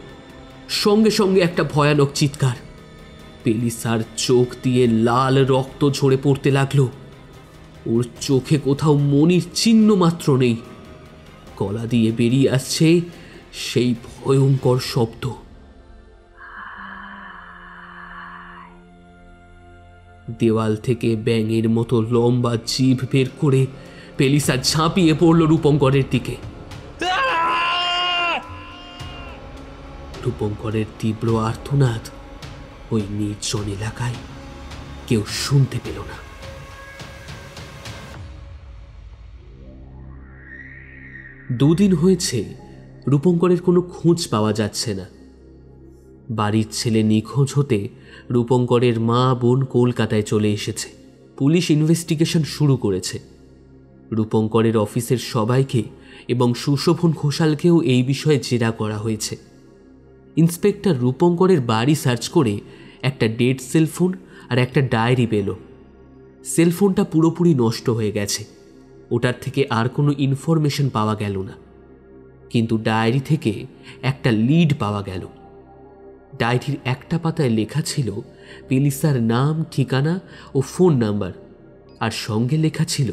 সঙ্গে সঙ্গে একটা ভয়ানক চিৎকার। পেলিসার চোখ দিয়ে লাল রক্ত ঝরে পড়তে লাগলো। ওর চোখে কোথাও মনির চিহ্ন মাত্র নেই। গলা দিয়ে বেরিয়ে আসছে সেই ভয়ঙ্কর শব্দ। দেওয়াল থেকে ব্যাঙের মতো লম্বা জিভ বের করে পেলিসা ঝাঁপিয়ে পড়ল রূপঙ্করের দিকে। রূপঙ্করের তীব্র আর্তনাদ ওই নির্জন এলাকায় কেউ শুনতে পেল না। দুদিন হয়েছে রূপঙ্করের কোনো খোঁজ পাওয়া যাচ্ছে না। বাড়ির ছেলে নিখোঁজ হতে রূপঙ্করের মা বোন কলকাতায় চলে এসেছে। পুলিশ ইনভেস্টিগেশন শুরু করেছে। রূপঙ্করের অফিসের সবাইকে এবং সুশোভন ঘোষালকেও এই বিষয়ে জেরা করা হয়েছে। ইন্সপেক্টর রূপঙ্করের বাড়ি সার্চ করে একটা ডেড সেলফোন আর একটা ডায়েরি পেল। সেলফোনটা পুরোপুরি নষ্ট হয়ে গেছে, ওটার থেকে আর কোনো ইনফরমেশন পাওয়া গেল না। কিন্তু ডায়েরি থেকে একটা লিড পাওয়া গেল। ডায়েরির একটা পাতায় লেখা ছিল পেলিসার নাম, ঠিকানা ও ফোন নাম্বার, আর সঙ্গে লেখা ছিল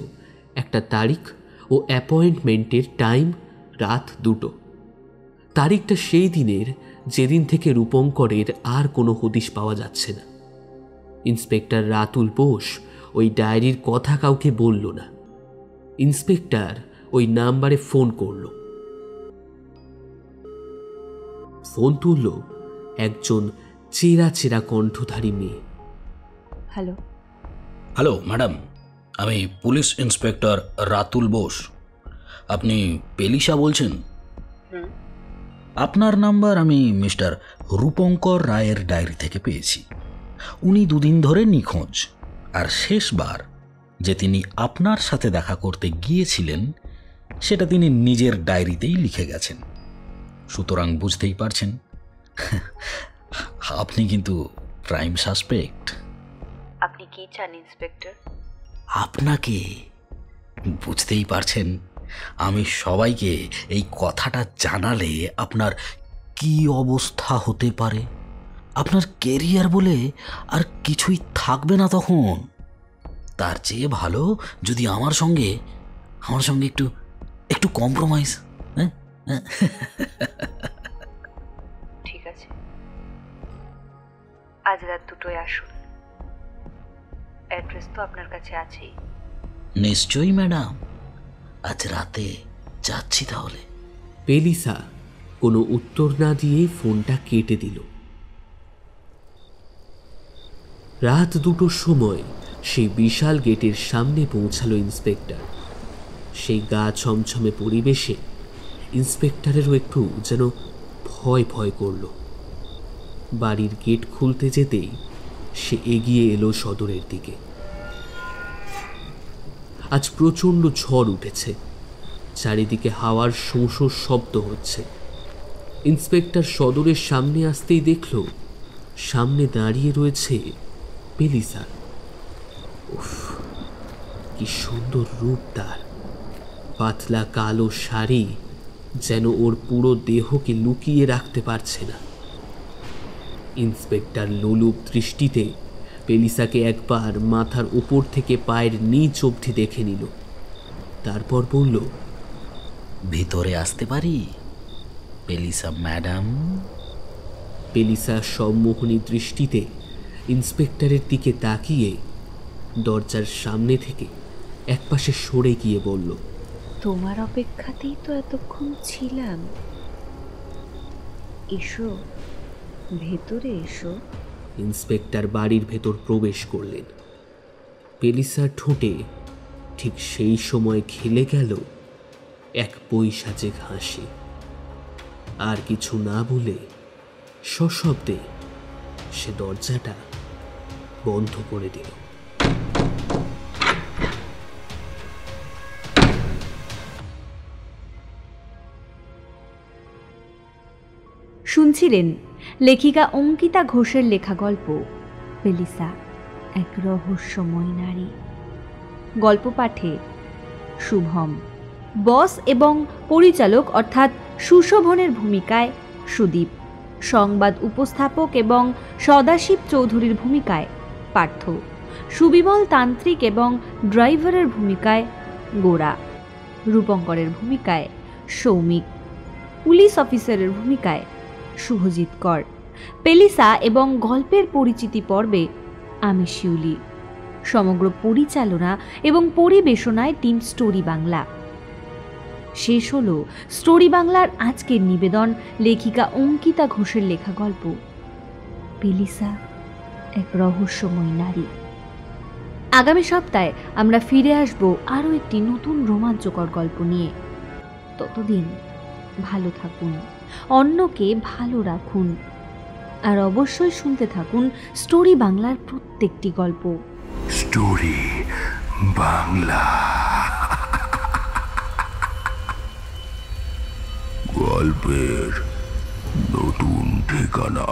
একটা তারিখ ও অ্যাপয়েন্টমেন্টের টাইম, রাত 2টো। তারিখটা সেই দিনের যেদিন থেকে রূপঙ্করের আর কোনো হদিশ পাওয়া যাচ্ছে না। ইন্সপেক্টর রাতুল বোস ওই ডায়েরির কথা কাউকে বলল না। ইন্সপেক্টর ওই নাম্বারে ফোন করল। ফোন তুলল একজন চেরা চেরা কণ্ঠধারী মেয়ে। হ্যালো হ্যালো ম্যাডাম, আমি পুলিশ ইন্সপেক্টর রাতুল বোস। আপনি পেলিসা বলছেন? আপনার নাম্বার আমি মিস্টার রূপঙ্কর রায়ের ডায়েরি থেকে পেয়েছি। উনি 2 দিন ধরে নিখোঁজ, আর শেষবার যে তিনি আপনার সাথে দেখা করতে গিয়েছিলেন সেটা তিনি নিজের ডায়েরিতেই লিখে গেছেন। সুতরাং বুঝতেই পারছেন আপনি কিন্তু প্রাইম সাসপেক্ট। আপনি কি চান ইন্সপেক্টর? আপনাকে বুঝতেই পারছেন, আমি সবাইকে এই কথাটা জানালে আপনার কি অবস্থা হতে পারে। আপনার কেরিয়ার বলে আর কিছুই থাকবে না তখন। তার চেয়ে ভালো যদি আমার সঙ্গে একটু একটু কম্প্রোমাইজ। হ্যাঁ, ঠিক আছে, আজ রাত 2টোয় আসুন। অ্যাড্রেস তো আপনার কাছে আছেই। নিশ্চয়ই ম্যাডাম, আজ রাতে যাচ্ছি তাহলে। পেলিসা কোনো উত্তর না দিয়ে ফোনটা কেটে দিল। রাত 2টোর সময় সেই বিশাল গেটের সামনে পৌঁছালো ইন্সপেক্টর। সেই গা ছমছমে পরিবেশে ইন্সপেক্টরেরও একটু যেন ভয় ভয় করল। বাড়ির গেট খুলতে যেতেই সে এগিয়ে এলো সদরের দিকে। আজ প্রচণ্ড ঝড় উঠেছে, চারিদিকে হাওয়ার শোঁ শব্দ হচ্ছে। ইন্সপেক্টর সদরের সামনে আসতেই দেখল সামনে দাঁড়িয়ে রয়েছে পেলিসা। উফ, কি সুন্দর রূপ তার! পাতলা কালো শাড়ি যেন ওর পুরো দেহকে লুকিয়ে রাখতে পারছে না। ইন্সপেক্টর লোলুপ দৃষ্টিতে পেলিসাকে একবার মাথার উপর থেকে পায়ের নিচ অবধি দেখে নিল। তারপর বলল, ভিতরে আসতে পারি পেলিসা ম্যাডাম? পেলিসা সম্মোহনী দৃষ্টিতে ইন্সপেক্টরের দিকে তাকিয়ে দরজার সামনে থেকে একপাশে সরে গিয়ে বলল, তোমার অপেক্ষাতেই তো এতক্ষণ ছিলাম। এসো, ভেতরে এসো। ইন্সপেক্টর বাড়ির ভেতর প্রবেশ করলেন। পেলিসার ঠোঁটে ঠিক সেই সময় খেলে গেল এক পৈশাচিক হাসি। আর কিছু না বলে সশব্দে সে দরজাটা বন্ধ করে দিল। শুনছিলেন লেখিকা অঙ্কিতা ঘোষের লেখা গল্প পেলিসা, এক রহস্যময় নারী। গল্প পাঠে শুভম, বস এবং পরিচালক অর্থাৎ সুশোভনের ভূমিকায় সুদীপ, সংবাদ উপস্থাপক এবং সদাশিব চৌধুরীর ভূমিকায় পার্থ, সুবিমল তান্ত্রিক এবং ড্রাইভারের ভূমিকায় গোরা, রূপঙ্করের ভূমিকায় সৌমিক, পুলিশ অফিসারের ভূমিকায় শুভজিৎ কর, পেলিসা এবং গল্পের পরিচিতি পর্বে আমি শিউলি। সমগ্র পরিচালনা এবং পরিবেশনায় টিম স্টোরি বাংলা। শেষ হলো স্টোরি বাংলার আজকের নিবেদন লেখিকা অঙ্কিতা ঘোষের লেখা গল্প পেলিসা, এক রহস্যময় নারী। আগামী সপ্তাহে আমরা ফিরে আসব আরও একটি নতুন রোমাঞ্চকর গল্প নিয়ে। ততদিন ভালো থাকুন, অন্যকে ভালো রাখুন, আর অবশ্যই শুনতে থাকুন স্টোরি বাংলার প্রত্যেকটি গল্প। স্টোরি বাংলা, গল্পের নতুন ঠিকানা।